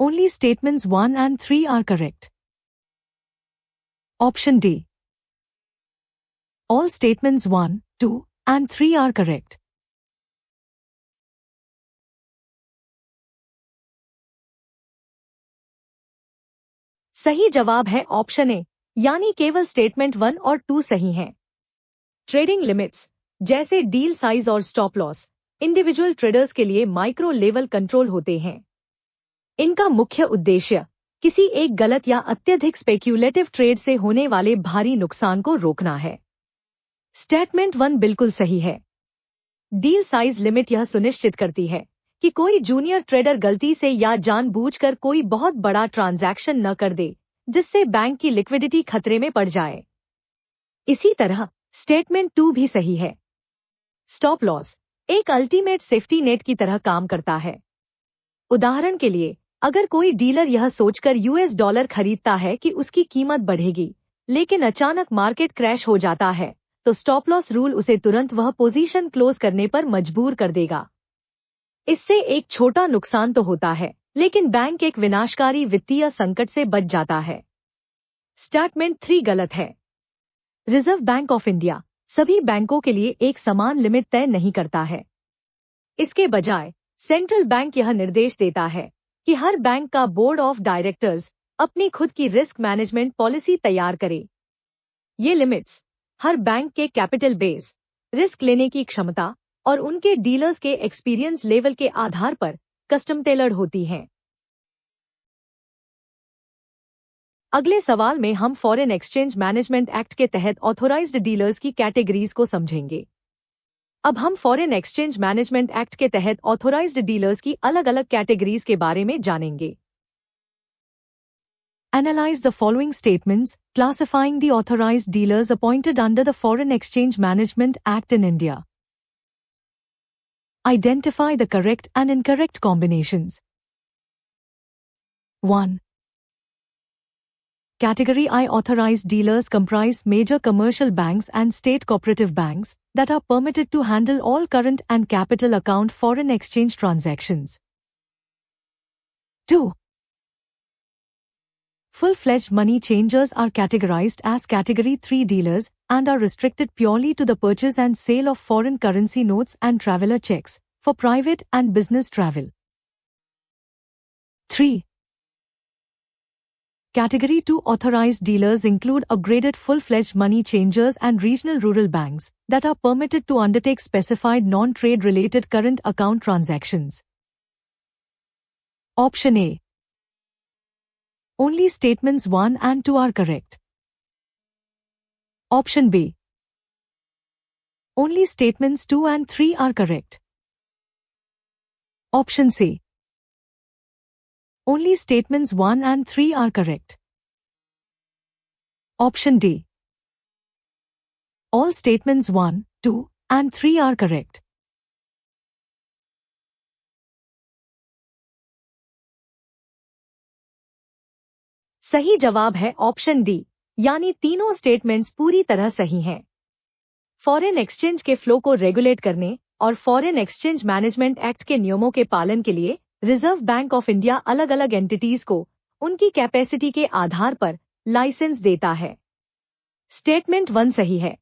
Only statements 1 and 3 are correct. Option D. All statements 1, 2, and 3 are correct. सही जवाब है option A, यानी केवल statement 1 और 2 सही हैं। Trading limits जैसे deal size और स्टॉप लॉस इंडिविजुअल ट्रेडर्स के लिए माइक्रो लेवल कंट्रोल होते हैं। इनका मुख्य उद्देश्य किसी एक गलत या अत्यधिक स्पेक्यूलेटिव ट्रेड से होने वाले भारी नुकसान को रोकना है। स्टेटमेंट 1 बिल्कुल सही है। डील साइज लिमिट यह सुनिश्चित करती है कि कोई जूनियर ट्रेडर गलती से या जानबूझकर कोई बहुत बड़ा ट्रांजैक्शन न कर दे जिससे बैंक की लिक्विडिटी खतरे में पड़ जाए। इसी तरह स्टेटमेंट 2 भी सही है। स्टॉप लॉस एक अल्टीमेट सेफ्टी नेट की तरह काम करता है। उदाहरण के लिए, अगर कोई डीलर यह सोचकर यूएस डॉलर खरीदता है कि उसकी कीमत बढ़ेगी, लेकिन अचानक मार्केट क्रैश हो जाता है, तो स्टॉप लॉस रूल उसे तुरंत वह पोजीशन क्लोज करने पर मजबूर कर देगा। इससे एक छोटा नुकसान तो होता है, लेकिन बैंक एक विनाशकारी वित्तीय संकट से बच जाता है। स्टेटमेंट 3 गलत है। रिजर्व बैंक ऑफ इंडिया सभी बैंकों के लिए एक समान लिमिट तय नहीं करता है। इसके बजाय सेंट्रल बैंक यह निर्देश देता है कि हर बैंक का बोर्ड ऑफ डायरेक्टर्स अपनी खुद की रिस्क मैनेजमेंट पॉलिसी तैयार करे। ये लिमिट्स हर बैंक के कैपिटल बेस, रिस्क लेने की क्षमता और उनके डीलर्स के एक्सपीरियंस लेवल के आधार पर कस्टम टेलर्ड होती हैं। अगले सवाल में हम फॉरेन एक्सचेंज मैनेजमेंट एक्ट के तहत ऑथोराइज्ड डीलर्स की कैटेगरीज को समझेंगे। अब हम फॉरेन एक्सचेंज मैनेजमेंट एक्ट के तहत ऑथोराइज्ड डीलर्स की अलग अलग कैटेगरीज के बारे में जानेंगे। Analyze the following statements, classifying the authorized dealers appointed under the Foreign Exchange Management Act in India. Identify the correct and incorrect combinations. 1. Category I authorized dealers comprise major commercial banks and state cooperative banks that are permitted to handle all current and capital account foreign exchange transactions. 2. Full-fledged money changers are categorized as Category 3 dealers and are restricted purely to the purchase and sale of foreign currency notes and traveler checks for private and business travel. 3. Category 2 authorized dealers include upgraded full-fledged money changers and regional rural banks that are permitted to undertake specified non-trade related current account transactions. Option A. Only statements 1 and 2 are correct. Option B. Only statements 2 and 3 are correct. Option C. Only statements 1 and 3 are correct. Option D. All statements 1, 2, and 3 are correct. सही जवाब है option D, यानी तीनों statements पूरी तरह सही हैं। Foreign exchange के फ्लो को रेगुलेट करने और फॉरेन एक्सचेंज मैनेजमेंट एक्ट के नियमों के पालन के लिए रिजर्व बैंक ऑफ इंडिया अलग अलग एंटिटीज को उनकी कैपेसिटी के आधार पर लाइसेंस देता है। स्टेटमेंट 1 सही है।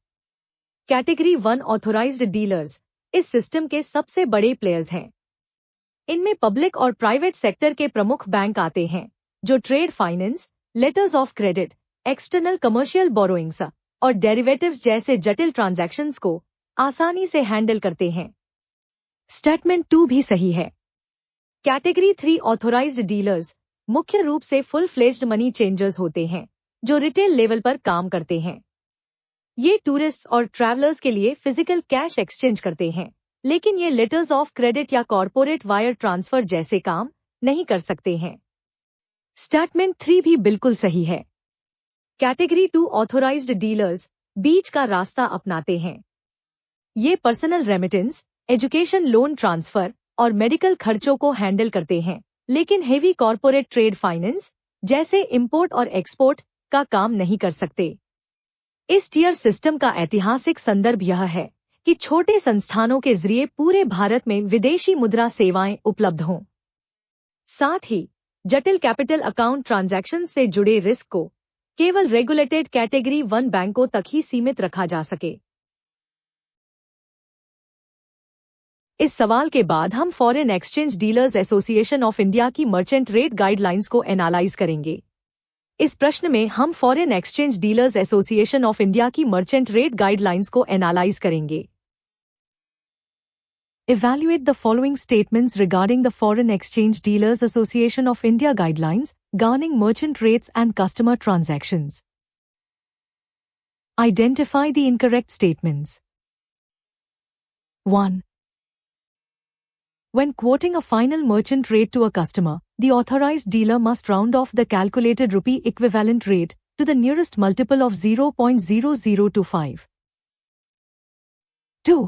कैटेगरी 1 ऑथोराइज्ड डीलर्स इस सिस्टम के सबसे बड़े प्लेयर्स हैं। इनमें पब्लिक और प्राइवेट सेक्टर के प्रमुख बैंक आते हैं जो trade finance, letters of credit, external commercial borrowings और डेरिवेटिव्स जैसे जटिल ट्रांजैक्शंस को आसानी से हैंडल करते हैं। स्टेटमेंट 2 भी सही है। कैटेगरी 3 ऑथोराइज्ड डीलर्स मुख्य रूप से फुल फ्लेज्ड मनी चेंजर्स होते हैं जो रिटेल लेवल पर काम करते हैं। ये टूरिस्ट और ट्रैवलर्स के लिए फिजिकल कैश एक्सचेंज करते हैं, लेकिन ये लेटर्स ऑफ क्रेडिट या कॉर्पोरेट वायर ट्रांसफर जैसे काम नहीं कर सकते हैं। स्टेटमेंट 3 भी बिल्कुल सही है। कैटेगरी 2 ऑथोराइज्ड डीलर्स बीच का रास्ता अपनाते हैं। ये personal remittance, education loan transfer और मेडिकल खर्चों को हैंडल करते हैं, लेकिन हेवी कॉर्पोरेट ट्रेड फाइनेंस जैसे इंपोर्ट और एक्सपोर्ट का काम नहीं कर सकते। इस टियर सिस्टम का ऐतिहासिक संदर्भ यह है कि छोटे संस्थानों के जरिए पूरे भारत में विदेशी मुद्रा सेवाएं उपलब्ध हों। साथ ही जटिल कैपिटल अकाउंट ट्रांजैक्शन से जुड़े रिस्क को केवल रेगुलेटेड कैटेगरी 1 बैंकों तक ही सीमित रखा जा सके। इस सवाल के बाद हम foreign exchange dealers association of India की मर्चेंट रेट गाइडलाइंस को एनालाइज करेंगे। इस प्रश्न में हम foreign exchange dealers association of India की मर्चेंट रेट गाइडलाइंस को एनालाइज करेंगे। Evaluate the following statements regarding the Foreign Exchange Dealers Association of India guidelines governing merchant rates and customer transactions. Identify the incorrect statements. 1. When quoting a final merchant rate to a customer, the authorized dealer must round off the calculated rupee equivalent rate to the nearest multiple of 0.0025. 2.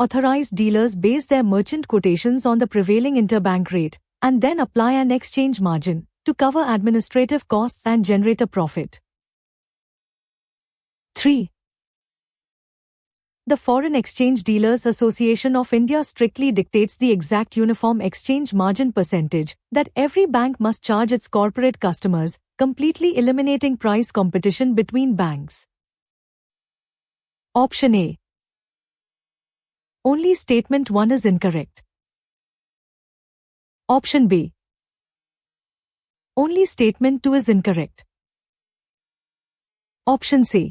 Authorized dealers base their merchant quotations on the prevailing interbank rate and then apply an exchange margin to cover administrative costs and generate a profit. 3. The Foreign Exchange Dealers Association of India strictly dictates the exact uniform exchange margin percentage that every bank must charge its corporate customers, completely eliminating price competition between banks. Option A. Only statement 1 is incorrect. Option B. Only statement 2 is incorrect. Option C.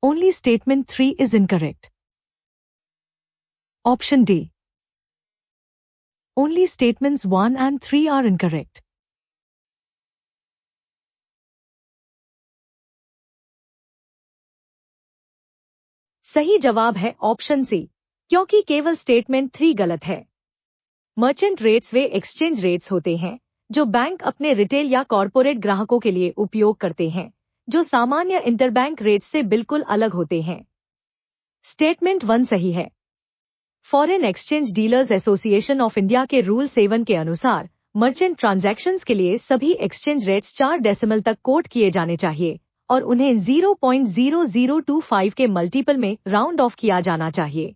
Only statement 3 is incorrect. Option D. Only statements 1 and 3 are incorrect. सही जवाब है option C, क्योंकि केवल statement 3 गलत है। Merchant rates वे exchange rates होते हैं जो बैंक अपने रिटेल या कॉरपोरेट ग्राहकों के लिए उपयोग करते हैं, जो सामान्य इंटरबैंक रेट्स से बिल्कुल अलग होते हैं। स्टेटमेंट 1 सही है। Foreign exchange dealers association of India के रूल 7 के अनुसार मर्चेंट ट्रांजैक्शंस के लिए सभी एक्सचेंज रेट्स 4 डेसिमल तक कोट किए जाने चाहिए और उन्हें 0.0025 के मल्टीपल में राउंड ऑफ किया जाना चाहिए।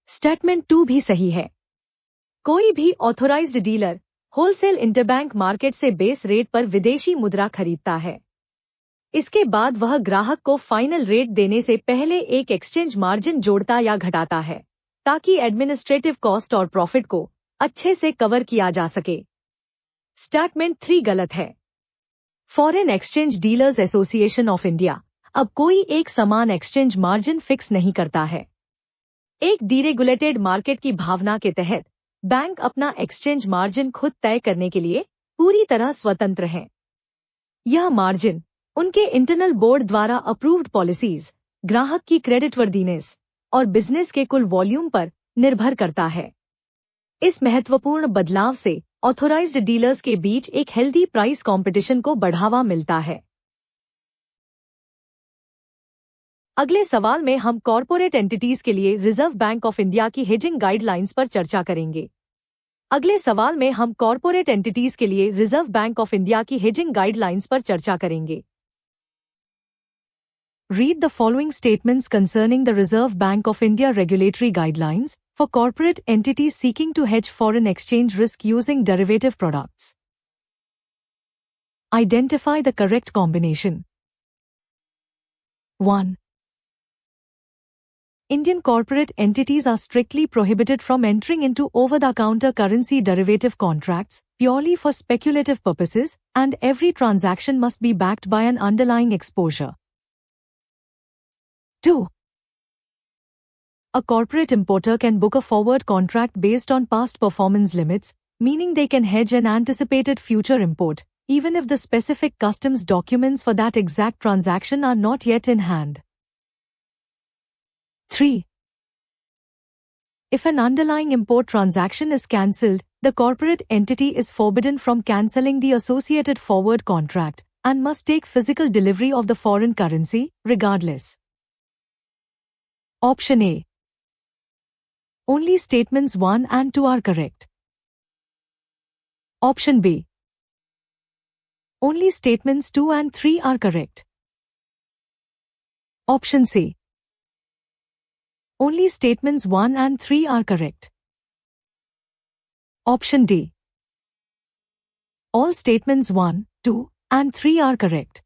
स्टेटमेंट 2 भी सही है। कोई भी authorised dealer wholesale interbank market से बेस रेट पर विदेशी मुद्रा खरीदता है। इसके बाद वह ग्राहक को फाइनल रेट देने से पहले एक एक्सचेंज मार्जिन जोड़ता या घटाता है ताकि एडमिनिस्ट्रेटिव कॉस्ट और प्रॉफिट को अच्छे से कवर किया जा सके। स्टेटमेंट 3 गलत है। Foreign exchange dealers association of India अब कोई एक समान एक्सचेंज मार्जिन फिक्स नहीं करता है। एक डीरेगुलेटेड मार्केट की भावना के तहत बैंक अपना एक्सचेंज मार्जिन खुद तय करने के लिए पूरी तरह स्वतंत्र हैं। यह मार्जिन उनके इंटरनल बोर्ड द्वारा अप्रूव्ड पॉलिसीज, ग्राहक की क्रेडिटवर्दीनेस और बिजनेस के कुल वॉल्यूम पर निर्भर करता है। इस महत्वपूर्ण बदलाव से ऑथोराइज्ड डीलर्स के बीच एक हेल्दी प्राइस कंपटीशन को बढ़ावा मिलता है। अगले सवाल में हम कॉरपोरेट एंटिटीज के लिए रिजर्व बैंक ऑफ इंडिया की हेजिंग गाइडलाइंस पर चर्चा करेंगे। अगले सवाल में हम कॉरपोरेट एंटिटीज के लिए रिजर्व बैंक ऑफ इंडिया की हेजिंग गाइडलाइंस पर चर्चा करेंगे। Read the following statements concerning the Reserve Bank of India regulatory guidelines for corporate entities seeking to hedge foreign exchange risk using derivative products. Identify the correct combination. 1. Indian corporate entities are strictly prohibited from entering into over-the-counter currency derivative contracts purely for speculative purposes, and every transaction must be backed by an underlying exposure. 2. A corporate importer can book a forward contract based on past performance limits, meaning they can hedge an anticipated future import, even if the specific customs documents for that exact transaction are not yet in hand. 3. If an underlying import transaction is cancelled, the corporate entity is forbidden from cancelling the associated forward contract and must take physical delivery of the foreign currency, regardless. Option A. Only statements 1 and 2 are correct. Option B. Only statements 2 and 3 are correct. Option C. Only statements 1 and 3 are correct. Option D. All statements 1, 2, and 3 are correct.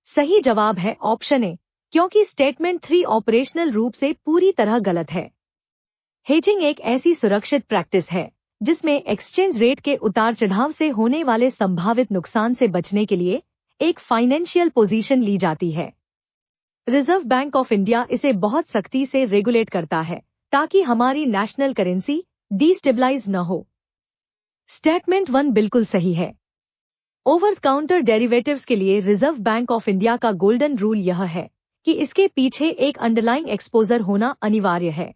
सही जवाब है option A, क्योंकि statement 3 operational रूप से पूरी तरह गलत है। हेजिंग एक ऐसी सुरक्षित प्रैक्टिस है जिसमें एक्सचेंज रेट के उतार चढ़ाव से होने वाले संभावित नुकसान से बचने के लिए एक फाइनेंशियल पोजीशन ली जाती है। रिजर्व बैंक ऑफ इंडिया इसे बहुत सख्ती से रेगुलेट करता है ताकि हमारी नेशनल करेंसी डिस्टेबलाइज न हो। स्टेटमेंट 1 बिल्कुल सही है। ओवर काउंटर डेरिवेटिव्स के लिए रिजर्व बैंक ऑफ इंडिया का गोल्डन रूल यह है कि इसके पीछे एक अंडरलाइंग एक्सपोजर होना अनिवार्य है।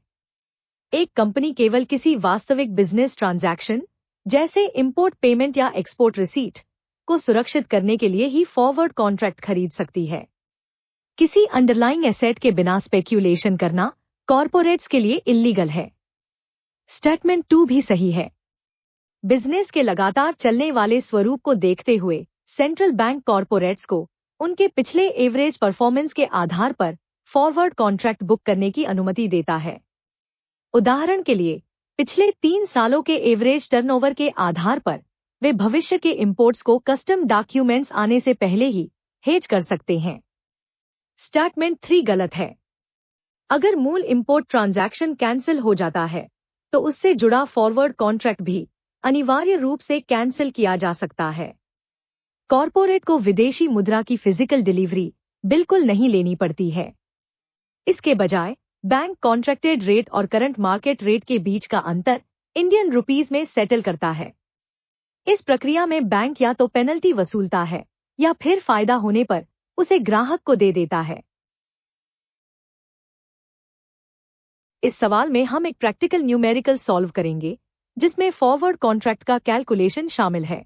एक कंपनी केवल किसी वास्तविक बिजनेस ट्रांजैक्शन जैसे इंपोर्ट पेमेंट या एक्सपोर्ट रिसीट को सुरक्षित करने के लिए ही फॉरवर्ड कॉन्ट्रैक्ट खरीद सकती है। किसी अंडरलाइंग एसेट के बिना स्पेक्यूलेशन करना कॉरपोरेट्स के लिए इल्लीगल है। स्टेटमेंट 2 भी सही है। बिजनेस के लगातार चलने वाले स्वरूप को देखते हुए सेंट्रल बैंक कॉरपोरेट्स को उनके पिछले एवरेज परफॉर्मेंस के आधार पर फॉरवर्ड कॉन्ट्रैक्ट बुक करने की अनुमति देता है। उदाहरण के लिए पिछले 3 सालों के एवरेज टर्नओवर के आधार पर वे भविष्य के इंपोर्ट्स को कस्टम डॉक्यूमेंट्स आने से पहले ही हेज कर सकते हैं। स्टेटमेंट 3 गलत है। अगर मूल इंपोर्ट ट्रांजैक्शन कैंसिल हो जाता है तो उससे जुड़ा फॉरवर्ड कॉन्ट्रैक्ट भी अनिवार्य रूप से कैंसिल किया जा सकता है। कॉरपोरेट को विदेशी मुद्रा की फिजिकल डिलीवरी बिल्कुल नहीं लेनी पड़ती है। इसके बजाय बैंक कॉन्ट्रैक्टेड रेट और करंट मार्केट रेट के बीच का अंतर इंडियन रुपीज में सेटल करता है। इस प्रक्रिया में बैंक या तो पेनल्टी वसूलता है या फिर फायदा होने पर उसे ग्राहक को दे देता है। इस सवाल में हम एक प्रैक्टिकल न्यूमेरिकल सॉल्व करेंगे जिसमें फॉरवर्ड कॉन्ट्रैक्ट का कैलकुलेशन शामिल है।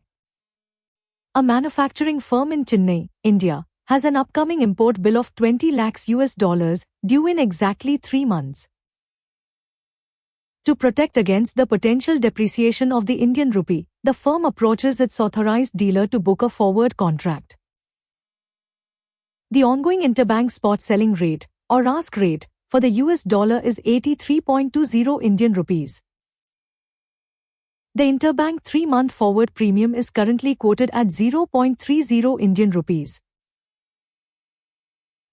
A manufacturing firm in Chennai, India, has an upcoming import bill of 20 lakhs US due in exactly 3 months. To protect against the potential depreciation of the Indian rupee, the firm approaches its authorized dealer to book a forward contract. The ongoing interbank spot selling rate, or ask rate, for the US dollar is 83.20 Indian rupees. The interbank 3-month forward premium is currently quoted at 0.30 Indian rupees.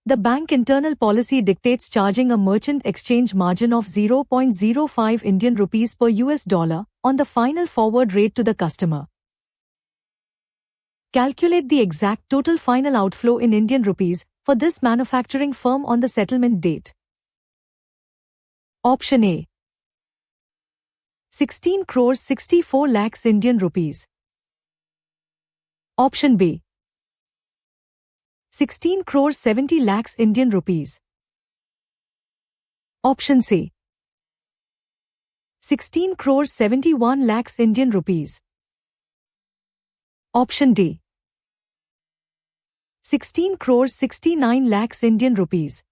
The bank internal policy dictates charging a merchant exchange margin of 0.05 Indian rupees per US dollar on the final forward rate to the customer. Calculate the exact total final outflow in Indian rupees for this manufacturing firm on the settlement date. Option A. 16 crores 64 lakhs Indian rupees. Option B. 16 crores 70 lakhs Indian rupees. Option C. 16 crores 71 lakhs Indian rupees. Option D. 16 crores 69 lakhs Indian rupees.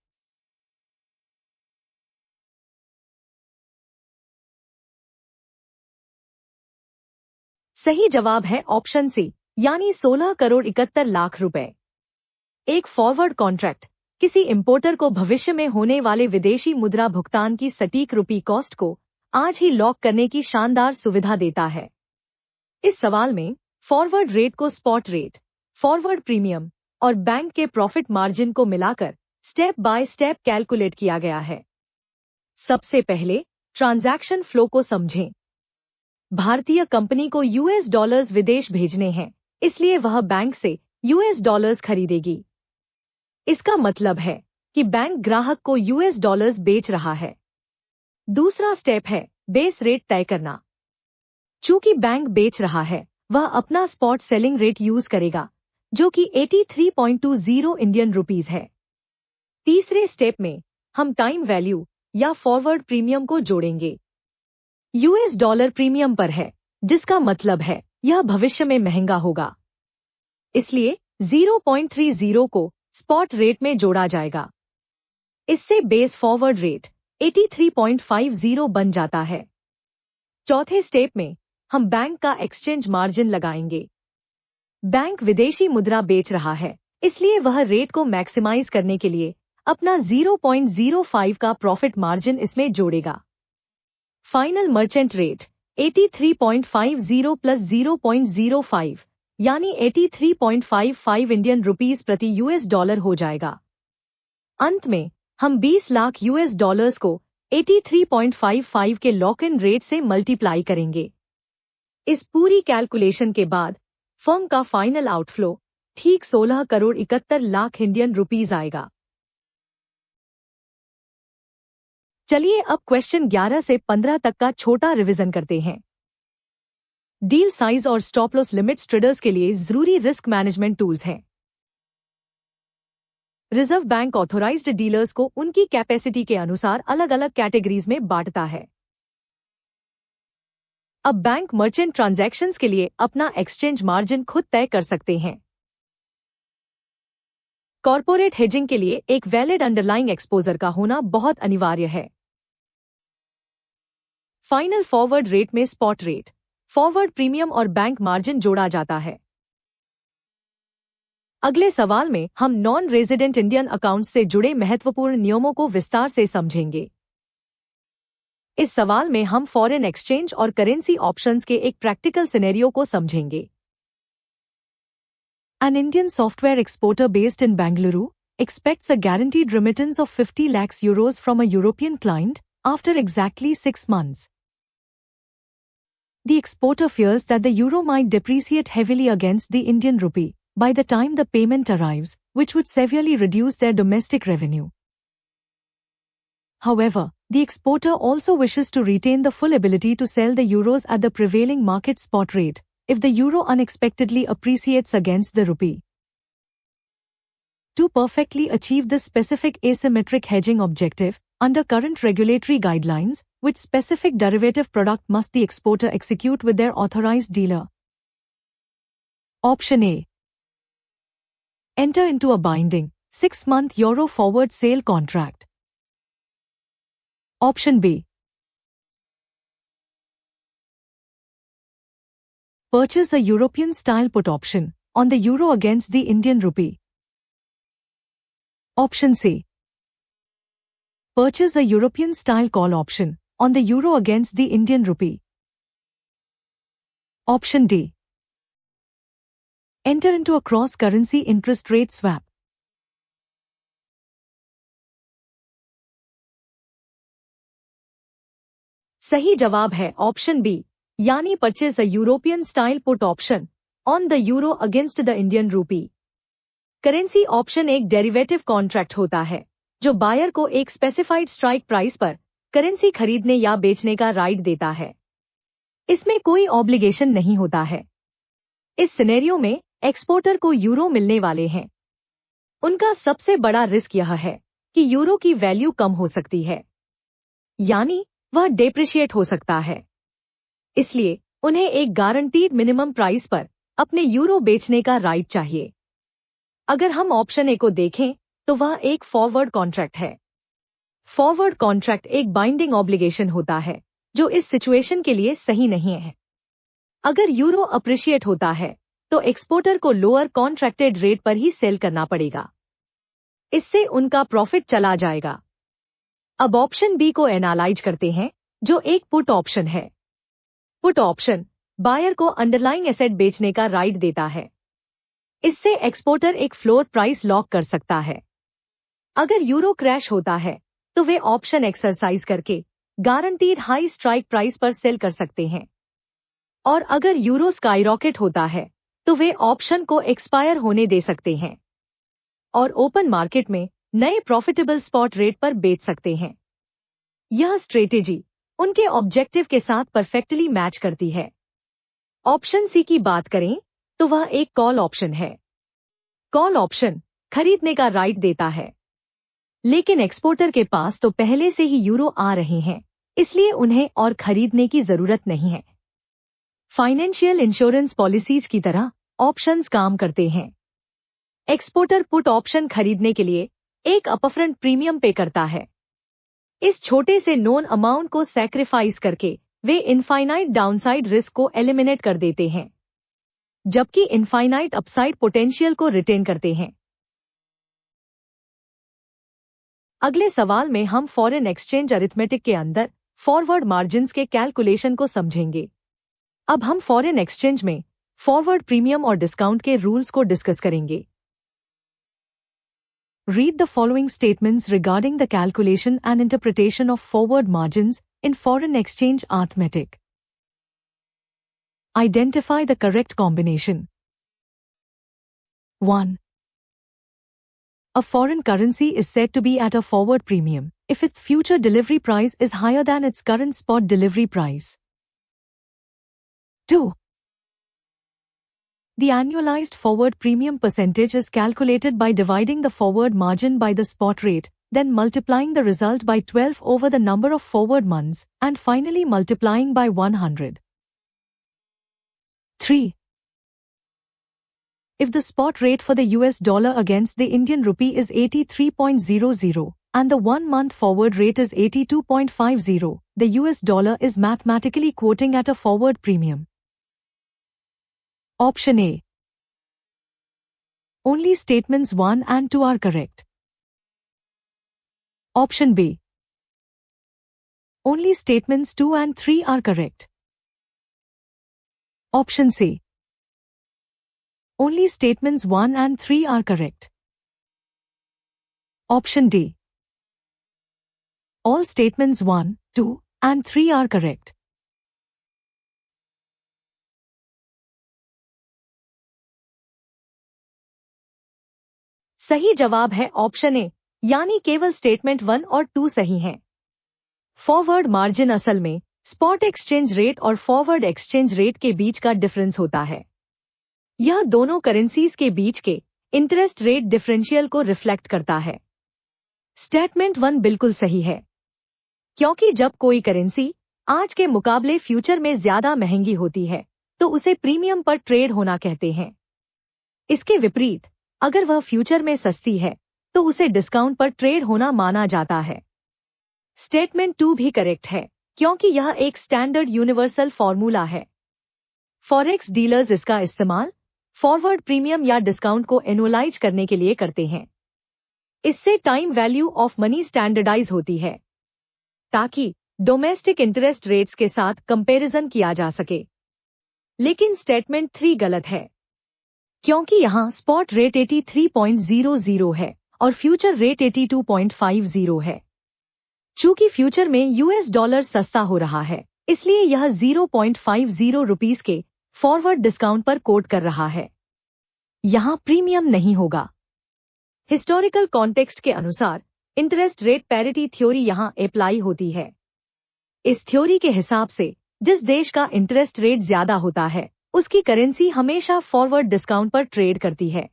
सही जवाब है option C, यानी 16 करोड़ 71 लाख रुपए। एक forward contract किसी importer को भविष्य में होने वाले विदेशी मुद्रा भुगतान की सटीक रुपी कॉस्ट को आज ही लॉक करने की शानदार सुविधा देता है। इस सवाल में फॉरवर्ड रेट को स्पॉट रेट, फॉरवर्ड प्रीमियम और बैंक के प्रॉफिट मार्जिन को मिलाकर स्टेप बाय स्टेप कैलकुलेट किया गया है। सबसे पहले ट्रांजैक्शन फ्लो को समझें। भारतीय कंपनी को यूएस डॉलर्स विदेश भेजने हैं, इसलिए वह बैंक से यूएस डॉलर्स खरीदेगी। इसका मतलब है कि बैंक ग्राहक को यूएस डॉलर्स बेच रहा है। दूसरा स्टेप है बेस रेट तय करना। चूंकि बैंक बेच रहा है, वह अपना स्पॉट सेलिंग रेट यूज करेगा, जो कि 83.20 इंडियन रुपीस है। तीसरे स्टेप में हम टाइम वैल्यू या फॉरवर्ड प्रीमियम को जोड़ेंगे। यूएस डॉलर प्रीमियम पर है, जिसका मतलब है यह भविष्य में महंगा होगा, इसलिए 0.30 को स्पॉट रेट में जोड़ा जाएगा। इससे बेस फॉरवर्ड रेट 83.50 बन जाता है। चौथे स्टेप में हम बैंक का एक्सचेंज मार्जिन लगाएंगे। बैंक विदेशी मुद्रा बेच रहा है, इसलिए वह रेट को मैक्सिमाइज करने के लिए
अपना 0.05 का प्रॉफिट मार्जिन इसमें जोड़ेगा। फाइनल मर्चेंट रेट 83.50 प्लस 0.05 यानी 83.55 इंडियन रुपीस प्रति यूएस डॉलर हो जाएगा। अंत में हम 20 लाख यूएस डॉलर्स को 83.55 के लॉक इन रेट से मल्टीप्लाई करेंगे। इस पूरी कैलकुलेशन के बाद फर्म का फाइनल आउटफ्लो ठीक 16 करोड़ 71 लाख इंडियन रुपीस आएगा। चलिए अब क्वेश्चन 11 से 15 तक का छोटा रिवीजन करते हैं। डील साइज और स्टॉप लॉस लिमिट्स ट्रेडर्स के लिए जरूरी रिस्क मैनेजमेंट टूल्स हैं। रिजर्व बैंक ऑथोराइज्ड डीलर्स को उनकी कैपेसिटी के अनुसार अलग अलग कैटेगरीज में बांटता है। अब बैंक मर्चेंट ट्रांजैक्शंस के लिए अपना एक्सचेंज मार्जिन खुद तय कर सकते हैं। कॉर्पोरेट हेजिंग के लिए एक वैलिड अंडरलाइंग एक्सपोजर का होना बहुत अनिवार्य है। फाइनल फॉरवर्ड रेट में स्पॉट रेट, फॉरवर्ड प्रीमियम और बैंक मार्जिन जोड़ा जाता है। अगले सवाल में हम नॉन रेजिडेंट इंडियन अकाउंट्स से जुड़े महत्वपूर्ण नियमों को विस्तार से समझेंगे। इस सवाल में हम फॉरेन एक्सचेंज और करेंसी ऑप्शंस के एक प्रैक्टिकल सिनेरियो को समझेंगे। An Indian software exporter based in Bengaluru expects a guaranteed remittance of 50 lakhs euros from a European client after exactly 6 months. The exporter fears that the euro might depreciate heavily against the Indian rupee by the time the payment arrives, which would severely reduce their domestic revenue. However, the exporter also wishes to retain the full ability to sell the euros at the prevailing market spot rate if the euro unexpectedly appreciates against the rupee. To perfectly achieve this specific asymmetric hedging objective, under current regulatory guidelines, which specific derivative product must the exporter execute with their authorized dealer? Option A. Enter into a binding 6-month euro forward sale contract. Option B. Purchase a European-style put option on the euro against the Indian rupee. Option C. Purchase a European-style call option on the euro against the Indian rupee. Option D. Enter into a cross-currency interest rate swap.
सही जवाब है option B, यानी purchase a European style put option on the euro against the Indian rupee. Currency option एक derivative contract होता है जो buyer को एक स्पेसिफाइड स्ट्राइक प्राइस पर करेंसी खरीदने या बेचने का राइट देता है। इसमें कोई ऑब्लिगेशन नहीं होता है। इस सिनेरियो में एक्सपोर्टर को यूरो मिलने वाले हैं। उनका सबसे बड़ा रिस्क यह है कि यूरो की वैल्यू कम हो सकती है, यानी वह डेप्रिशिएट हो सकता है। इसलिए उन्हें एक गारंटीड मिनिमम प्राइस पर अपने यूरो बेचने का राइट चाहिए। अगर हम ऑप्शन ए को देखें तो वह एक फॉरवर्ड कॉन्ट्रैक्ट है। फॉरवर्ड कॉन्ट्रैक्ट एक बाइंडिंग ऑब्लिगेशन होता है जो इस सिचुएशन के लिए सही नहीं है। अगर यूरो अप्रिशिएट होता है तो एक्सपोर्टर को लोअर कॉन्ट्रैक्टेड रेट पर ही सेल करना पड़ेगा। इससे उनका प्रॉफिट चला जाएगा। अब ऑप्शन बी को एनालाइज करते हैं जो एक पुट ऑप्शन है। पुट ऑप्शन बायर को अंडरलाइंग एसेट बेचने का राइट देता है। इससे एक्सपोर्टर एक फ्लोर प्राइस लॉक कर सकता है। अगर यूरो क्रैश होता है तो वे ऑप्शन एक्सरसाइज करके गारंटीड हाई स्ट्राइक प्राइस पर सेल कर सकते हैं। और अगर यूरो स्काईरॉकेट होता है तो वे ऑप्शन को एक्सपायर होने दे सकते हैं और ओपन मार्केट में नए प्रॉफिटेबल स्पॉट रेट पर बेच सकते हैं। यह स्ट्रेटेजी उनके ऑब्जेक्टिव के साथ परफेक्टली मैच करती है। ऑप्शन सी की बात करें तो वह एक कॉल ऑप्शन है। कॉल ऑप्शन खरीदने का राइट देता है, लेकिन एक्सपोर्टर के पास तो पहले से ही यूरो आ रहे हैं, इसलिए उन्हें और खरीदने की जरूरत नहीं है। फाइनेंशियल इंश्योरेंस पॉलिसीज की तरह ऑप्शंस काम करते हैं। एक्सपोर्टर पुट ऑप्शन खरीदने के लिए एक अपफ्रंट प्रीमियम पे करता है। इस छोटे से नोन अमाउंट को सैक्रिफाइस करके वे इनफाइनाइट डाउनसाइड रिस्क को एलिमिनेट कर देते हैं, जबकि इनफाइनाइट अपसाइड पोटेंशियल को रिटेन करते हैं।
अगले सवाल में हम फॉरेन एक्सचेंज अरिथमेटिक के अंदर फॉरवर्ड मार्जिन्स के कैलकुलेशन को समझेंगे। अब हम फॉरेन एक्सचेंज में फॉरवर्ड प्रीमियम और डिस्काउंट के रूल्स को डिस्कस करेंगे। Read the following statements regarding the calculation and interpretation of forward margins in foreign exchange arithmetic. Identify the correct combination. 1. A foreign currency is said to be at a forward premium if its future delivery price is higher than its current spot delivery price. 2. The annualized forward premium percentage is calculated by dividing the forward margin by the spot rate, then multiplying the result by 12 over the number of forward months, and finally multiplying by 100. 3. If the spot rate for the US dollar against the Indian rupee is 83.00 and the 1-month forward rate is 82.50, the US dollar is mathematically quoting at a forward premium. Option A. Only statements 1 and 2 are correct. Option B. Only statements 2 and 3 are correct. Option C. Only statements 1 and 3 are correct. Option D. All statements 1, 2, and 3 are correct.
सही जवाब है option A, यानी केवल statement 1 और 2 सही हैं। Forward margin असल में स्पॉट एक्सचेंज रेट और फॉरवर्ड एक्सचेंज रेट के बीच का डिफरेंस होता है। यह दोनों करेंसीज के बीच के इंटरेस्ट रेट डिफरेंशियल को रिफ्लेक्ट करता है। स्टेटमेंट 1 बिल्कुल सही है, क्योंकि जब कोई करेंसी आज के मुकाबले फ्यूचर में ज्यादा महंगी होती है तो उसे प्रीमियम पर ट्रेड होना कहते हैं। इसके विपरीत अगर वह फ्यूचर में सस्ती है तो उसे डिस्काउंट पर ट्रेड होना माना जाता है। स्टेटमेंट 2 भी करेक्ट है, क्योंकि यह एक स्टैंडर्ड यूनिवर्सल फॉर्मूला है। फॉरेक्स डीलर्स इसका इस्तेमाल फॉरवर्ड प्रीमियम या डिस्काउंट को एनुअलाइज करने के लिए करते हैं। इससे time value of money standardise होती है ताकि डोमेस्टिक इंटरेस्ट रेट्स के साथ कंपैरिजन किया जा सके। लेकिन स्टेटमेंट 3 गलत है, क्योंकि यहां स्पॉट रेट 83.00 है और फ्यूचर रेट 82.50 है। चूंकि फ्यूचर में यूएस डॉलर सस्ता हो रहा है, इसलिए यह 0.50 रुपीस के फॉरवर्ड डिस्काउंट पर कोट कर रहा है। यहां प्रीमियम नहीं होगा। हिस्टोरिकल कॉन्टेक्स्ट के अनुसार इंटरेस्ट रेट पैरिटी थ्योरी यहां अप्लाई होती है। इस थ्योरी के हिसाब से जिस देश का इंटरेस्ट रेट ज्यादा होता है उसकी करेंसी हमेशा फॉरवर्ड डिस्काउंट पर ट्रेड करती है,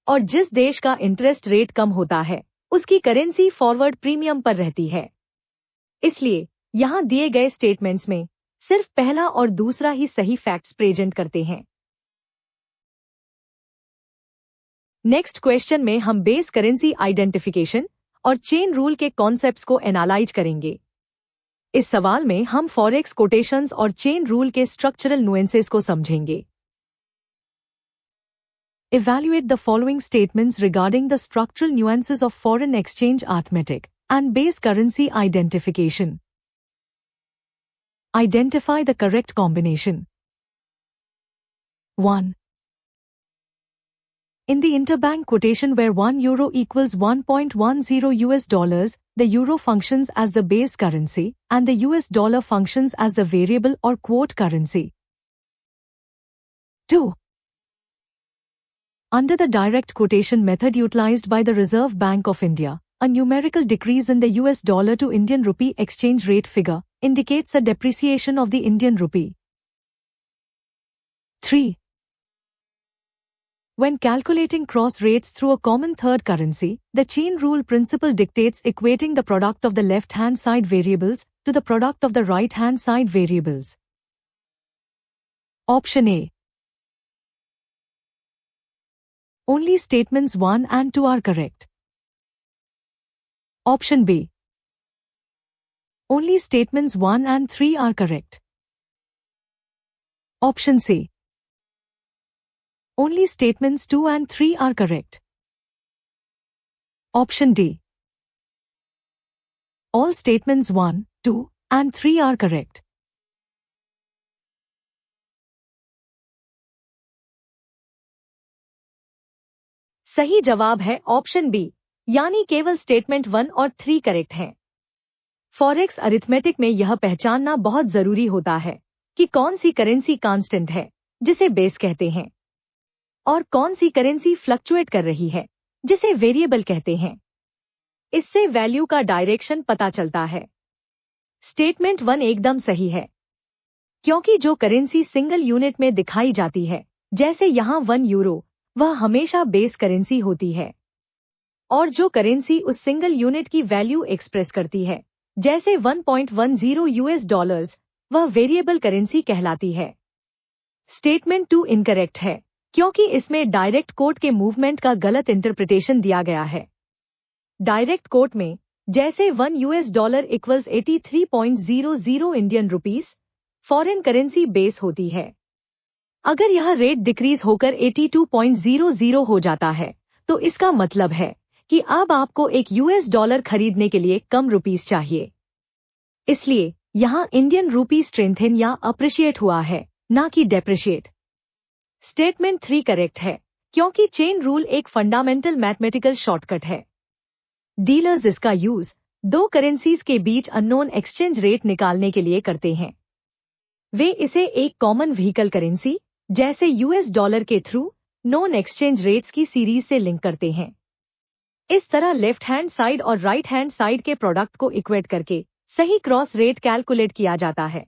और जिस देश का इंटरेस्ट रेट कम होता है उसकी करेंसी फॉरवर्ड प्रीमियम पर रहती है। इसलिए यहां दिए गए स्टेटमेंट्स में सिर्फ पहला और दूसरा ही सही फैक्ट्स प्रेजेंट करते हैं। नेक्स्ट क्वेश्चन में हम बेस करेंसी आइडेंटिफिकेशन और चेन रूल के कॉन्सेप्ट्स को एनालाइज करेंगे। इस सवाल में हम फॉरेक्स कोटेशंस और चेन रूल के स्ट्रक्चरल नुएंसेस को समझेंगे। Evaluate the following statements regarding the structural nuances of foreign exchange arithmetic and base currency identification. Identify the correct combination. 1. In the interbank quotation where 1 euro equals 1.10 US dollars, the euro functions as the base currency and the US dollar functions as the variable or quote currency. 2. Under the direct quotation method utilized by the Reserve Bank of India, a numerical decrease in the US dollar to Indian rupee exchange rate figure indicates a depreciation of the Indian rupee. 3. When calculating cross rates through a common third currency, the chain rule principle dictates equating the product of the left-hand side variables to the product of the right-hand side variables. Option A. Only statements 1 and 2 are correct. Option B. Only statements 1 and 3 are correct. Option C. Only statements 2 and 3 are correct. Option D. All statements 1, 2, and 3 are correct.
सही जवाब है option B, यानी केवल statement 1 और 3 correct हैं। Forex arithmetic में यह पहचानना बहुत जरूरी होता है कि कौन सी करेंसी कांस्टेंट है, जिसे बेस कहते हैं, और कौन सी करेंसी फ्लक्चुएट कर रही है, जिसे वेरिएबल कहते हैं। इससे वैल्यू का डायरेक्शन पता चलता है। स्टेटमेंट 1 एकदम सही है, क्योंकि जो करेंसी सिंगल यूनिट में दिखाई जाती है, जैसे यहाँ 1 यूरो, वह हमेशा बेस करेंसी होती है। और जो करेंसी उस सिंगल यूनिट की वैल्यू एक्सप्रेस करती है, जैसे 1.10 यूएस डॉलर्स, वह वेरिएबल करेंसी कहलाती है। स्टेटमेंट 2 इनकरेक्ट है, क्योंकि इसमें डायरेक्ट कोट के मूवमेंट का गलत इंटरप्रिटेशन दिया गया है। डायरेक्ट कोट में जैसे 1 US dollar equals 83.00 Indian rupees foreign currency base होती है। अगर यह रेट डिक्रीज होकर 82.00 हो जाता है, तो इसका मतलब है कि अब आपको एक यूएस डॉलर खरीदने के लिए कम रुपीस चाहिए। इसलिए यहाँ इंडियन रूपी स्ट्रेंथन या अप्रिशिएट हुआ है, ना कि डेप्रिशिएट। स्टेटमेंट 3 करेक्ट है, क्योंकि चेन रूल एक फंडामेंटल मैथमेटिकल शॉर्टकट है। डीलर्स इसका यूज दो करेंसीज के बीच अननोन एक्सचेंज रेट निकालने के लिए करते हैं। वे इसे एक कॉमन व्हीकल करेंसी जैसे यूएस डॉलर के थ्रू नॉन एक्सचेंज रेट्स की सीरीज से लिंक करते हैं। इस तरह लेफ्ट हैंड साइड और राइट हैंड साइड के प्रोडक्ट को इक्वेट करके सही क्रॉस रेट कैलकुलेट किया जाता है।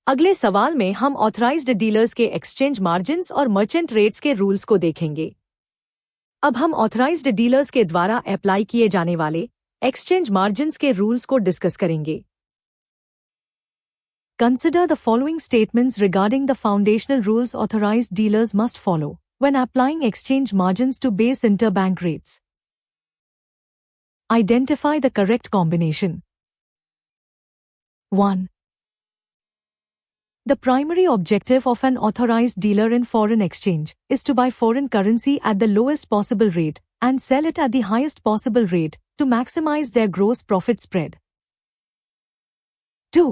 अगले सवाल में हम ऑथराइज्ड डीलर्स के एक्सचेंज मार्जिन्स और मर्चेंट रेट्स के रूल्स को देखेंगे। अब हम ऑथराइज्ड डीलर्स के द्वारा अप्लाई किए जाने वाले एक्सचेंज मार्जिन्स के रूल्स को डिस्कस करेंगे। Consider the following statements regarding the foundational rules authorized dealers must follow when applying exchange margins to base interbank rates. Identify the correct combination. 1. The primary objective of an authorized dealer in foreign exchange is to buy foreign currency at the lowest possible rate and sell it at the highest possible rate to maximize their gross profit spread. 2.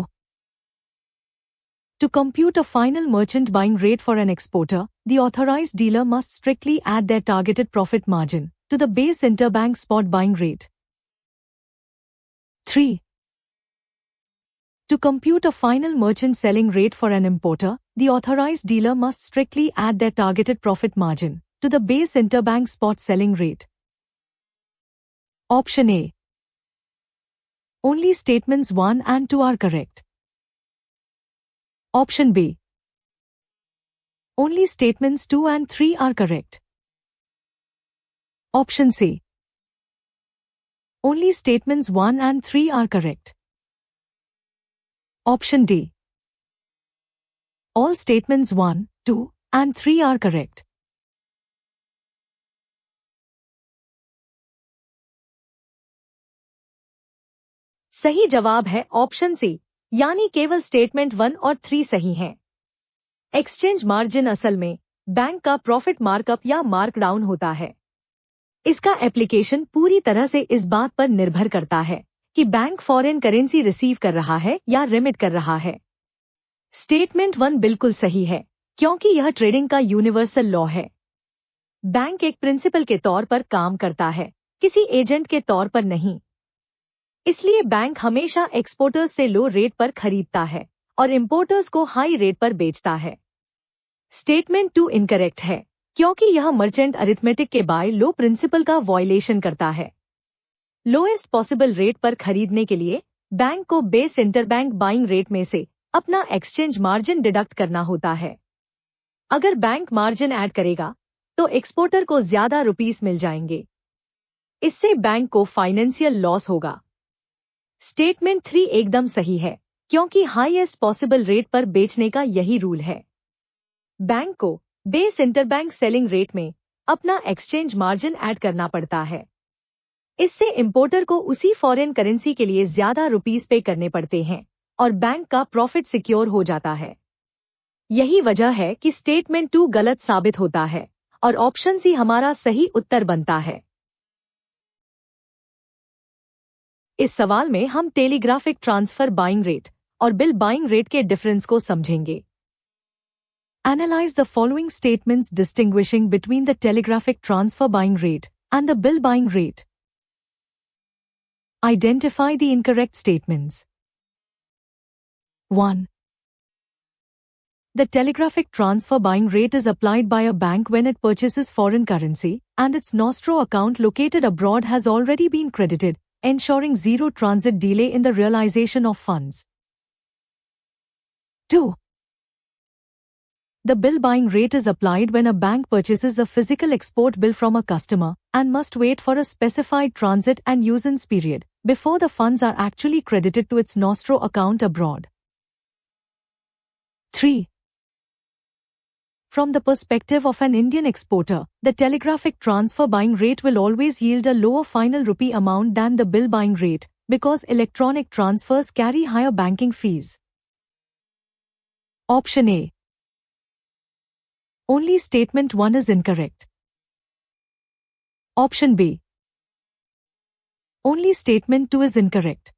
To compute a final merchant buying rate for an exporter, the authorized dealer must strictly add their targeted profit margin to the base interbank spot buying rate. 3. To compute a final merchant selling rate for an importer, the authorized dealer must strictly add their targeted profit margin to the base interbank spot selling rate. Option A. Only statements 1 and 2 are correct. Option B. Only statements 2 and 3 are correct. Option C. Only statements 1 and 3 are correct. Option D. All statements 1, 2, and 3 are correct. सही जवाब है option C, यानी केवल statement 1 और 3 सही हैं। Exchange margin असल में बैंक का प्रॉफिट मार्कअप या मार्क डाउन होता है। इसका एप्लीकेशन पूरी तरह से इस बात पर निर्भर करता है कि बैंक फॉरेन करेंसी रिसीव कर रहा है या रिमिट कर रहा है। स्टेटमेंट 1 बिल्कुल सही है, क्योंकि यह ट्रेडिंग का यूनिवर्सल लॉ है। बैंक एक प्रिंसिपल के तौर पर काम करता है, किसी एजेंट के तौर पर नहीं। इसलिए बैंक हमेशा एक्सपोर्टर्स से लो रेट पर खरीदता है और इंपोर्टर्स को हाई रेट पर बेचता है। स्टेटमेंट 2 इनकरेक्ट है, क्योंकि यह मर्चेंट अरिथमेटिक के बाय लो प्रिंसिपल का वॉयलेशन करता है। लोएस्ट पॉसिबल रेट पर खरीदने के लिए बैंक को बेस इंटरबैंक बाइंग रेट में से अपना एक्सचेंज मार्जिन डिडक्ट करना होता है। अगर बैंक मार्जिन ऐड करेगा तो एक्सपोर्टर को ज्यादा रुपीस मिल जाएंगे। इससे बैंक को फाइनेंशियल लॉस होगा। स्टेटमेंट 3 एकदम सही है, क्योंकि हाईएस्ट पॉसिबल रेट पर बेचने का यही रूल है। बैंक को बेस इंटरबैंक सेलिंग रेट में अपना एक्सचेंज मार्जिन ऐड करना पड़ता है। इससे इंपोर्टर को उसी फॉरेन करेंसी के लिए ज्यादा रुपीस पे करने पड़ते हैं और बैंक का प्रॉफिट सिक्योर हो जाता है। यही वजह है कि स्टेटमेंट 2 गलत साबित होता है और ऑप्शन सी हमारा सही उत्तर बनता है।
इस सवाल में हम टेलीग्राफिक ट्रांसफर बाइंग रेट और बिल बाइंग रेट के डिफरेंस को समझेंगे। Analyze the following statements distinguishing between the telegraphic transfer buying rate and the bill buying rate. Identify the incorrect statements. 1. The telegraphic transfer buying rate is applied by a bank when it purchases foreign currency and its Nostro account located abroad has already been credited, ensuring zero transit delay in the realization of funds. 2. The bill buying rate is applied when a bank purchases a physical export bill from a customer and must wait for a specified transit and usance period before the funds are actually credited to its Nostro account abroad. 3. From the perspective of an Indian exporter, the telegraphic transfer buying rate will always yield a lower final rupee amount than the bill buying rate because electronic transfers carry higher banking fees. Option A. Only statement 1 is incorrect. Option B. Only statement 2 is incorrect.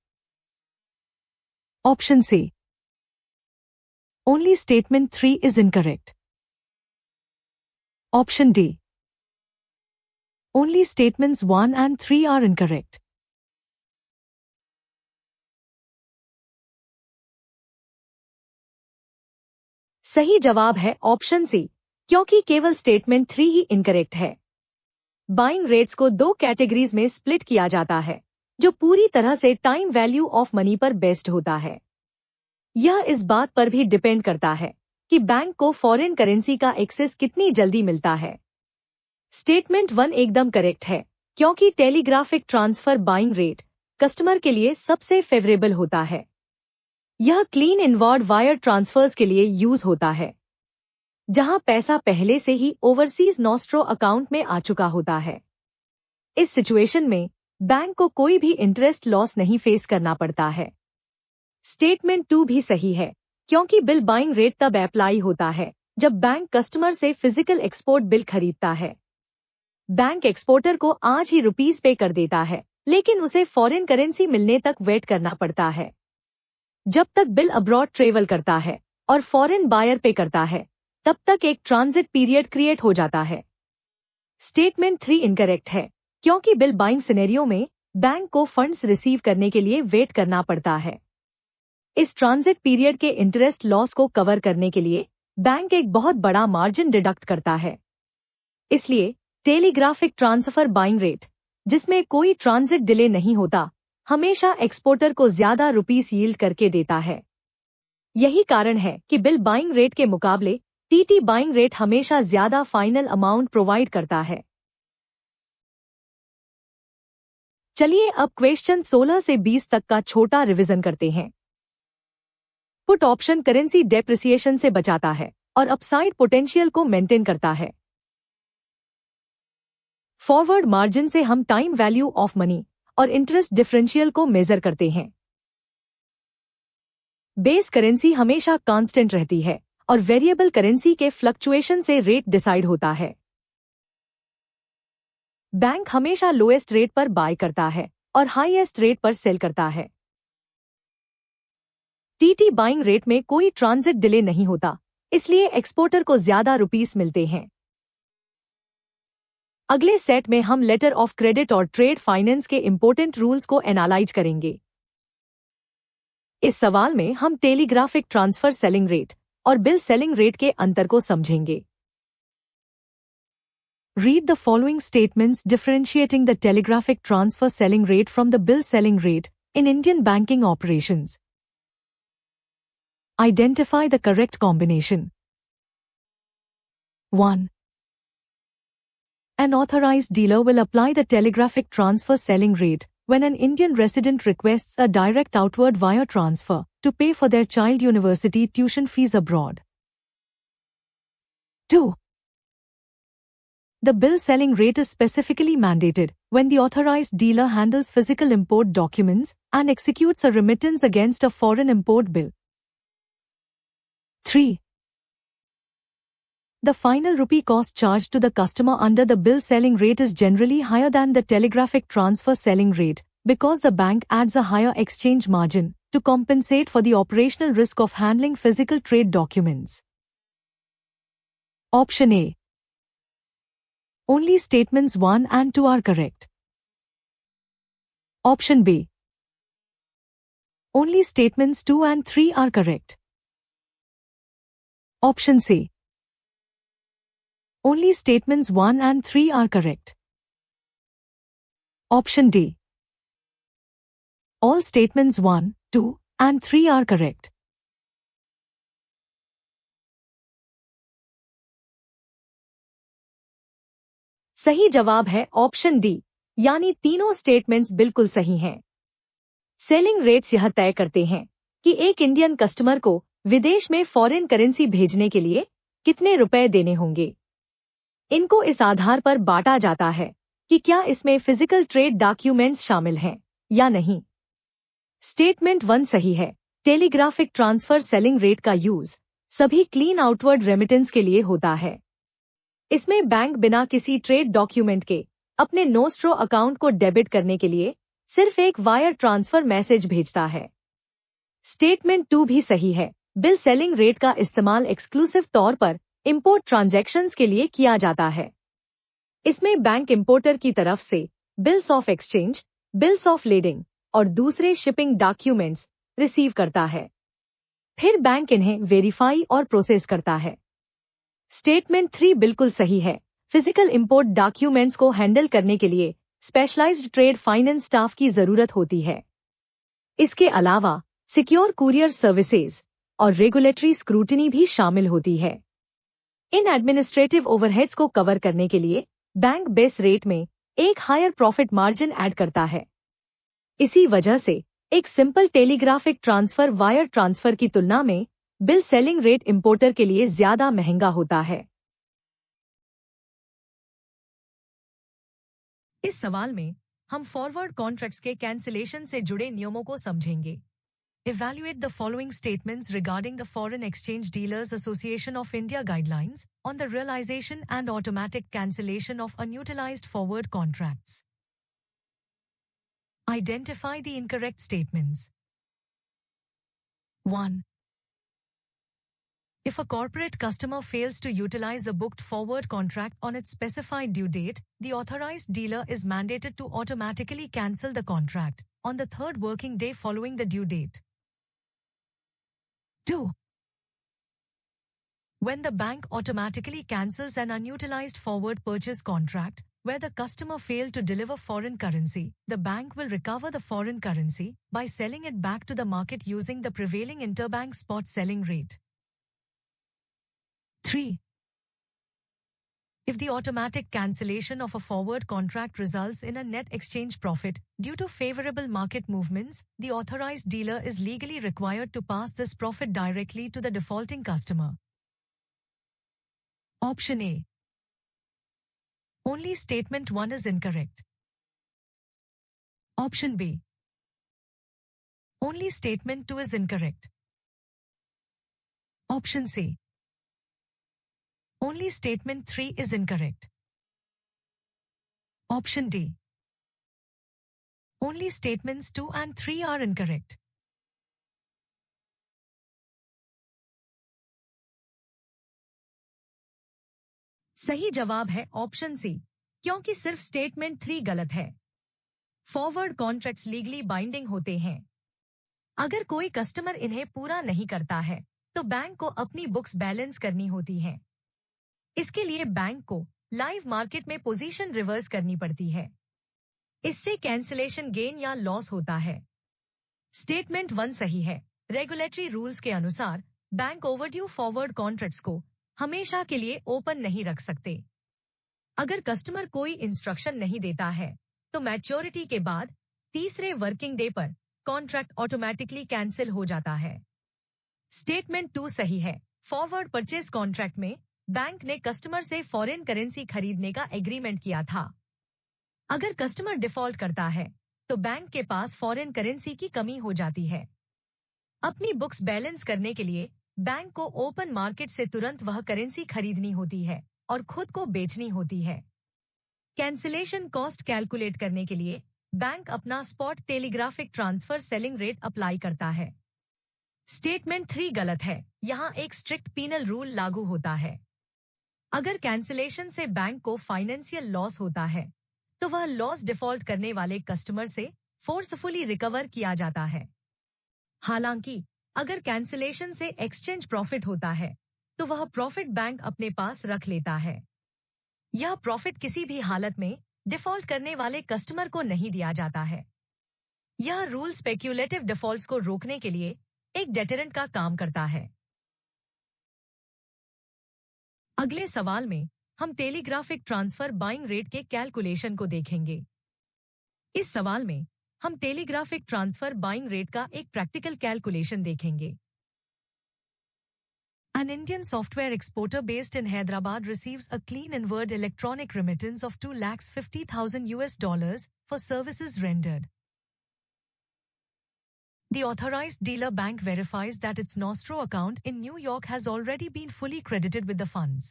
Option C. Only statement 3 is incorrect. Option D. Only statements 1 and 3 are incorrect.
सही जवाब है option C, क्योंकि केवल statement 3 ही incorrect है। Buying rates को दो categories में split किया जाता है, जो पूरी तरह से टाइम वैल्यू ऑफ मनी पर बेस्ड होता है। यह इस बात पर भी डिपेंड करता है कि बैंक को फॉरेन करेंसी का एक्सेस कितनी जल्दी मिलता है। स्टेटमेंट 1 एकदम करेक्ट है, क्योंकि telegraphic transfer buying rate customer के लिए सबसे फेवरेबल होता है। यह क्लीन इनवर्ड वायर ट्रांसफर्स के लिए यूज होता है, जहां पैसा पहले से ही ओवरसीज नॉस्ट्रो अकाउंट में आ चुका होता है। इस सिचुएशन में बैंक को कोई भी इंटरेस्ट लॉस नहीं फेस करना पड़ता है। स्टेटमेंट 2 भी सही है, क्योंकि बिल बाइंग रेट तब अप्लाई होता है जब बैंक कस्टमर से फिजिकल एक्सपोर्ट बिल खरीदता है। बैंक एक्सपोर्टर को आज ही रुपीस पे कर देता है, लेकिन उसे फॉरेन करेंसी मिलने तक वेट करना पड़ता है। जब तक बिल अब्रॉड ट्रेवल करता है और फॉरेन बायर पे करता है, तब तक एक ट्रांजिट पीरियड क्रिएट हो जाता है। स्टेटमेंट 3 इनकरेक्ट है, क्योंकि बिल बाइंग सिनेरियो में बैंक को फंड्स रिसीव करने के लिए वेट करना पड़ता है। इस ट्रांजिट पीरियड के इंटरेस्ट लॉस को कवर करने के लिए बैंक एक बहुत बड़ा मार्जिन डिडक्ट करता है। इसलिए टेलीग्राफिक ट्रांसफर बाइंग रेट, जिसमें कोई ट्रांजिट डिले नहीं होता, हमेशा एक्सपोर्टर को ज्यादा रुपीस यील्ड करके देता है। यही कारण है कि बिल बाइंग रेट के मुकाबले टीटी बाइंग रेट हमेशा ज्यादा फाइनल अमाउंट प्रोवाइड करता है। चलिए अब क्वेश्चन 16 से 20 तक का छोटा रिवीजन करते हैं। पुट ऑप्शन करेंसी डेप्रिसिएशन से बचाता है और अपसाइड पोटेंशियल को मेंटेन करता है। फॉरवर्ड मार्जिन से हम टाइम वैल्यू ऑफ मनी और इंटरेस्ट डिफरेंशियल को मेजर करते हैं। बेस करेंसी हमेशा कांस्टेंट रहती है और वेरिएबल करेंसी के फ्लक्चुएशन से रेट डिसाइड होता है। बैंक हमेशा लोएस्ट रेट पर बाय करता है और हाईएस्ट रेट पर सेल करता है। टीटी बाइंग रेट में कोई ट्रांजिट डिले नहीं होता, इसलिए एक्सपोर्टर को ज्यादा रुपीस मिलते हैं। अगले सेट में हम लेटर ऑफ क्रेडिट और ट्रेड फाइनेंस के इंपॉर्टेंट रूल्स को एनालाइज करेंगे। इस सवाल में हम टेलीग्राफिक ट्रांसफर सेलिंग रेट और बिल सेलिंग रेट के अंतर को समझेंगे। Read the following statements differentiating the telegraphic transfer selling rate from the bill selling rate in Indian banking operations. Identify the correct combination. 1. An authorized dealer will apply the telegraphic transfer selling rate when an Indian resident requests a direct outward wire transfer to pay for their child university tuition fees abroad. 2. The bill selling rate is specifically mandated when the authorized dealer handles physical import documents and executes a remittance against a foreign import bill. 3. The final rupee cost charged to the customer under the bill selling rate is generally higher than the telegraphic transfer selling rate because the bank adds a higher exchange margin to compensate for the operational risk of handling physical trade documents. Option A. Only statements 1 and 2 are correct. Option B. Only statements 2 and 3 are correct. Option C. Only statements 1 and 3 are correct. Option D. All statements 1, 2, and 3 are correct. सही जवाब है option D, यानी तीनों statements बिल्कुल सही हैं। Selling rates यह तय करते हैं कि एक इंडियन कस्टमर को विदेश में फॉरेन करेंसी भेजने के लिए कितने रुपए देने होंगे। इनको इस आधार पर बांटा जाता है कि क्या इसमें फिजिकल ट्रेड डॉक्यूमेंट्स शामिल हैं या नहीं। स्टेटमेंट 1 सही है। टेलीग्राफिक ट्रांसफर सेलिंग रेट का यूज सभी क्लीन आउटवर्ड रेमिटेंस के लिए होता है। इसमें बैंक बिना किसी ट्रेड डॉक्यूमेंट के अपने नोस्ट्रो अकाउंट को डेबिट करने के लिए सिर्फ एक वायर ट्रांसफर मैसेज भेजता है। स्टेटमेंट 2 भी सही है। बिल सेलिंग रेट का इस्तेमाल एक्सक्लूसिव तौर पर इंपोर्ट ट्रांजैक्शंस के लिए किया जाता है। इसमें बैंक इंपोर्टर की तरफ से bills of exchange, bills of lading और दूसरे शिपिंग डॉक्यूमेंट्स रिसीव करता है। फिर बैंक इन्हें वेरीफाई और प्रोसेस करता है। स्टेटमेंट 3 बिल्कुल सही है। फिजिकल इंपोर्ट डॉक्यूमेंट्स को हैंडल करने के लिए स्पेशलाइज्ड ट्रेड फाइनेंस स्टाफ की जरूरत होती है। इसके अलावा सिक्योर कुरियर सर्विसेज और रेगुलेटरी स्क्रूटिनी भी शामिल होती है। इन एडमिनिस्ट्रेटिव ओवरहेड्स को कवर करने के लिए बैंक बेस रेट में एक हायर प्रॉफिट मार्जिन ऐड करता है। इसी वजह से एक simple telegraphic transfer wire transfer की तुलना में बिल सेलिंग रेट इंपोर्टर के लिए ज्यादा महंगा होता है। इस सवाल में हम फॉरवर्ड कॉन्ट्रैक्ट्स के कैंसिलेशन से जुड़े नियमों को समझेंगे। Evaluate the following statements regarding the Foreign Exchange Dealers Association of India guidelines on the realization and automatic cancellation of unutilized forward contracts. Identify the incorrect statements. 1. If a corporate customer fails to utilize a booked forward contract on its specified due date, the authorized dealer is mandated to automatically cancel the contract on the third working day following the due date. 2. When the bank automatically cancels an unutilized forward purchase contract, where the customer failed to deliver foreign currency, the bank will recover the foreign currency by selling it back to the market using the prevailing interbank spot selling rate. 3. If the automatic cancellation of a forward contract results in a net exchange profit due to favorable market movements, the authorized dealer is legally required to pass this profit directly to the defaulting customer. Option A. Only statement 1 is incorrect. Option B. Only statement 2 is incorrect. Option C. Only statement 3 is incorrect. Option D. Only statements 2 and 3 are incorrect. सही जवाब है option C, क्योंकि सिर्फ statement 3 गलत है। Forward contracts legally binding होते हैं। अगर कोई कस्टमर इन्हें पूरा नहीं करता है तो बैंक को अपनी बुक्स बैलेंस करनी होती हैं। इसके लिए बैंक को लाइव मार्केट में पोजीशन रिवर्स करनी पड़ती है। इससे कैंसिलेशन गेन या लॉस होता है। स्टेटमेंट 1 सही है। रेगुलेटरी रूल्स के अनुसार बैंक ओवरड्यू फॉरवर्ड कॉन्ट्रैक्ट्स को हमेशा के लिए ओपन नहीं रख सकते। अगर कस्टमर कोई इंस्ट्रक्शन नहीं देता है तो मैच्योरिटी के बाद तीसरे वर्किंग डे पर कॉन्ट्रैक्ट ऑटोमेटिकली कैंसिल हो जाता है। स्टेटमेंट 2 सही है। फॉरवर्ड परचेज कॉन्ट्रैक्ट में बैंक ने कस्टमर से फॉरेन करेंसी खरीदने का एग्रीमेंट किया था। अगर कस्टमर डिफॉल्ट करता है तो बैंक के पास फॉरेन करेंसी की कमी हो जाती है। अपनी बुक्स बैलेंस करने के लिए बैंक को ओपन मार्केट से तुरंत वह करेंसी खरीदनी होती है और खुद को बेचनी होती है। कैंसिलेशन कॉस्ट कैलकुलेट करने के लिए बैंक अपना spot telegraphic transfer selling rate apply करता है। स्टेटमेंट 3 गलत है। यहाँ एक स्ट्रिक्ट पीनल रूल लागू होता है। अगर कैंसिलेशन से बैंक को फाइनेंशियल लॉस होता है तो वह लॉस डिफॉल्ट करने वाले कस्टमर से फोर्सफुली रिकवर किया जाता है। हालांकि अगर कैंसिलेशन से एक्सचेंज प्रॉफिट होता है तो वह प्रॉफिट बैंक अपने पास रख लेता है। यह प्रॉफिट किसी भी हालत में डिफॉल्ट करने वाले कस्टमर को नहीं दिया जाता है। यह रूल स्पेक्यूलेटिव डिफॉल्ट्स को रोकने के लिए एक डेटरेंट का काम करता है। अगले सवाल में हम टेलीग्राफिक ट्रांसफर बाइंग रेट के कैलकुलेशन को देखेंगे। इस सवाल में हम टेलीग्राफिक ट्रांसफर बाइंग रेट का एक प्रैक्टिकल कैलकुलेशन देखेंगे। An Indian software exporter based in Hyderabad receives a clean inward electronic remittance of $250,000 for services rendered. The authorized dealer bank verifies that its Nostro account in New York has already been fully credited with the funds.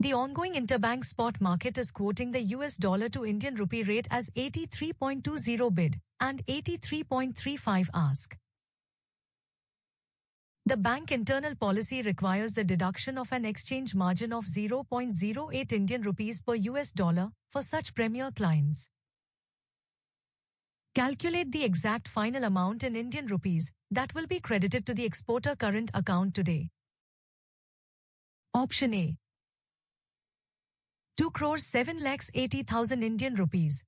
The ongoing interbank spot market is quoting the US dollar to Indian rupee rate as 83.20 bid and 83.35 ask. The bank internal policy requires the deduction of an exchange margin of 0.08 Indian rupees per US dollar for such premier clients. Calculate the exact final amount in Indian rupees that will be credited to the exporter current account today. Option A. 2,07,80,000 Indian rupees.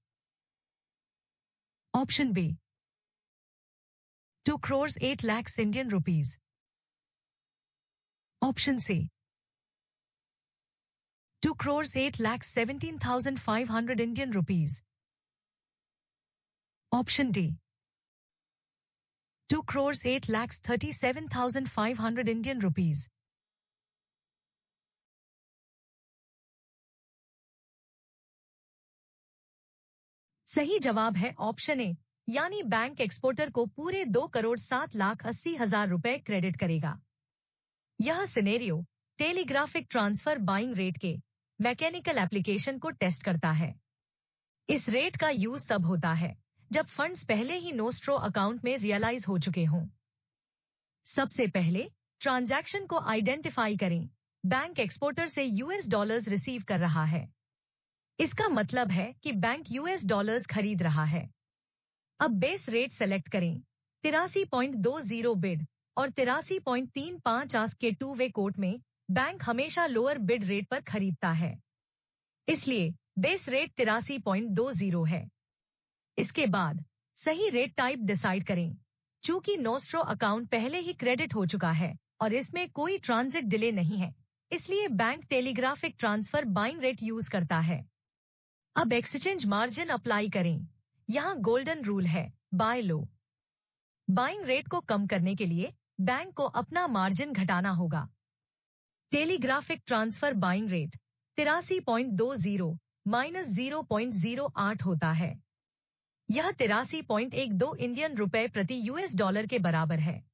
Option B. 2,08 lakhs Indian rupees. Option C. 2,08,17,500 Indian rupees. Option D. 2,08,37,500 Indian rupees.
सही जवाब है option A, यानी bank exporter को पूरे 2,07,80,000 रुपए credit करेगा। यह scenario telegraphic transfer buying rate के मैकेनिकल एप्लीकेशन को टेस्ट करता है। इस रेट का यूज तब होता है जब फंड्स पहले ही नोस्ट्रो अकाउंट में रियलाइज हो चुके हों। सबसे पहले ट्रांजैक्शन को आइडेंटिफाई करें। बैंक एक्सपोर्टर से यूएस डॉलर्स रिसीव कर रहा है। इसका मतलब है कि बैंक यूएस डॉलर्स खरीद रहा है। अब बेस रेट सेलेक्ट करें। 83.20 बिड और 83.35 आस्क के टू वे कोट में बैंक हमेशा लोअर बिड रेट पर खरीदता है, इसलिए बेस रेट 83.20 है। इसके बाद सही रेट टाइप डिसाइड करें। चूंकि नोस्ट्रो अकाउंट पहले ही क्रेडिट हो चुका है और इसमें कोई ट्रांजिट डिले नहीं है, इसलिए bank telegraphic transfer buying rate use करता है। अब एक्सचेंज मार्जिन अप्लाई करें। यहां गोल्डन रूल है, बाय लो। बाइंग रेट को कम करने के लिए बैंक को अपना मार्जिन घटाना होगा। Telegraphic transfer buying rate 83.20 minus 0.08 होता है। यह 83.12 इंडियन रुपए प्रति यूएस डॉलर के बराबर है।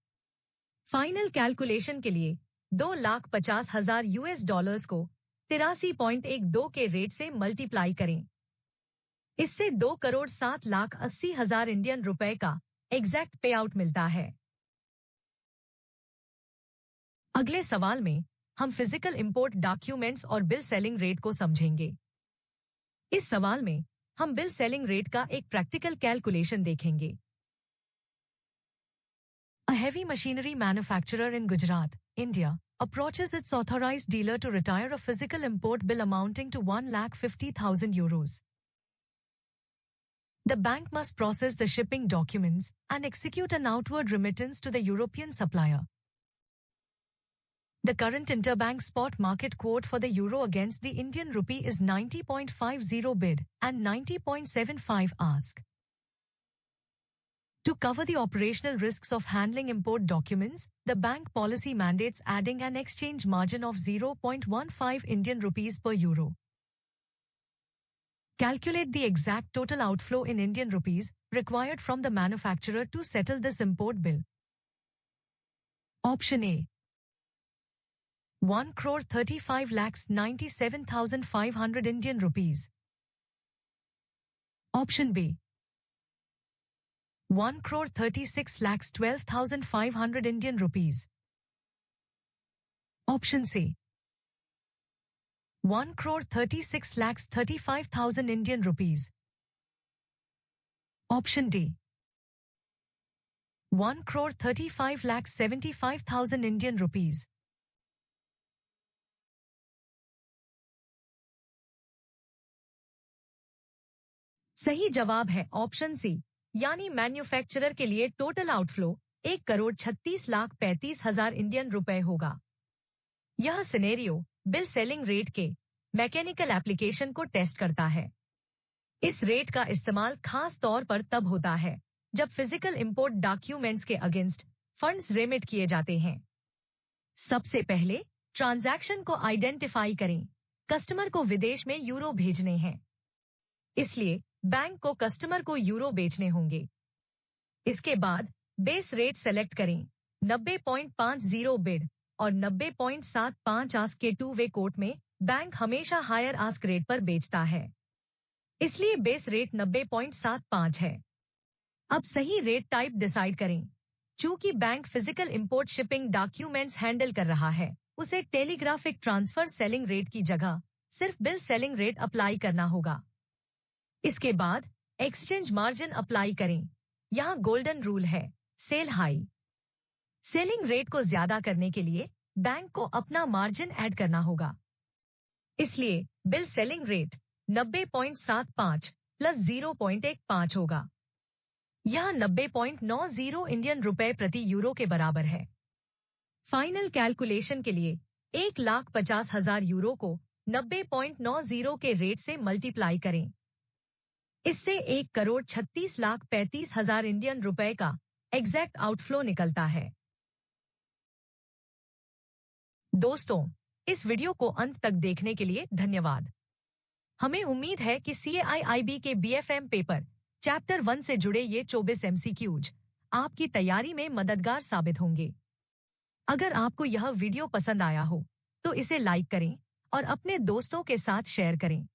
फाइनल कैलकुलेशन के लिए 2,50,000 यूएस डॉलर्स को 83.12 के रेट से मल्टीप्लाई करें। इससे 2,07,80,000 इंडियन रुपए का एग्जैक्ट पे आउट मिलता है। अगले सवाल में हम फिजिकल इंपोर्ट डॉक्यूमेंट्स और बिल सेलिंग रेट को समझेंगे। इस सवाल में हम बिल सेलिंग रेट का एक प्रैक्टिकल कैलकुलेशन देखेंगे। A heavy machinery manufacturer in Gujarat, India, approaches its authorized dealer to retire a physical import bill amounting to 1,50,000 euros. The bank must process the shipping documents and execute an outward remittance to the European supplier. The current interbank spot market quote for the euro against the Indian rupee is 90.50 bid and 90.75 ask. To cover the operational risks of handling import documents, the bank policy mandates adding an exchange margin of 0.15 Indian rupees per euro. Calculate the exact total outflow in Indian rupees required from the manufacturer to settle this import bill. Option A. 1,35,97,500 Indian rupees. Option B 1,36,12,500 Indian rupees. Option C 1,36,35,000 Indian rupees. Option D 1,35,75,000 Indian rupees.
सही जवाब है option C, यानी manufacturer के लिए total outflow 1,36,35,000 Indian रुपए होगा। यह scenario bill selling rate के मैकेनिकल एप्लीकेशन को टेस्ट करता है। इस रेट का इस्तेमाल खास तौर पर तब होता है जब फिजिकल इंपोर्ट डॉक्यूमेंट्स के अगेंस्ट फंड्स रेमिट किए जाते हैं। सबसे पहले ट्रांजैक्शन को आइडेंटिफाई करें। कस्टमर को विदेश में यूरो भेजने हैं, इसलिए बैंक को कस्टमर को यूरो बेचने होंगे। इसके बाद बेस रेट सेलेक्ट करें। 90.50 बिड और 90.75 आस्क के टू वे कोट में बैंक हमेशा हायर आस्क रेट पर बेचता है, इसलिए बेस रेट 90.75 है। अब सही रेट टाइप डिसाइड करें। चूंकि bank physical import shipping documents handle कर रहा है, उसे टेलीग्राफिक ट्रांसफर सेलिंग रेट की जगह सिर्फ बिल सेलिंग रेट अप्लाई करना होगा। इसके बाद एक्सचेंज मार्जिन अप्लाई करें। यहां गोल्डन रूल है, सेल हाई। सेलिंग रेट को ज्यादा करने के लिए बैंक को अपना मार्जिन ऐड करना होगा, इसलिए बिल सेलिंग रेट 90.75 प्लस 0.15 होगा। यह 90.90 इंडियन रुपए प्रति यूरो के बराबर है। फाइनल कैलकुलेशन के लिए 1,50,000 यूरो को 90.90 के रेट से मल्टीप्लाई करें। इससे 1,36,35,000 इंडियन रुपए का एग्जैक्ट आउटफ्लो निकलता है। दोस्तों, इस वीडियो को अंत तक देखने के लिए धन्यवाद। हमें उम्मीद है कि CAIIB के BFM पेपर चैप्टर 1 से जुड़े ये 24 MCQs आपकी तैयारी में मददगार साबित होंगे। अगर आपको यह वीडियो पसंद आया हो तो इसे लाइक करें और अपने दोस्तों के साथ शेयर करें।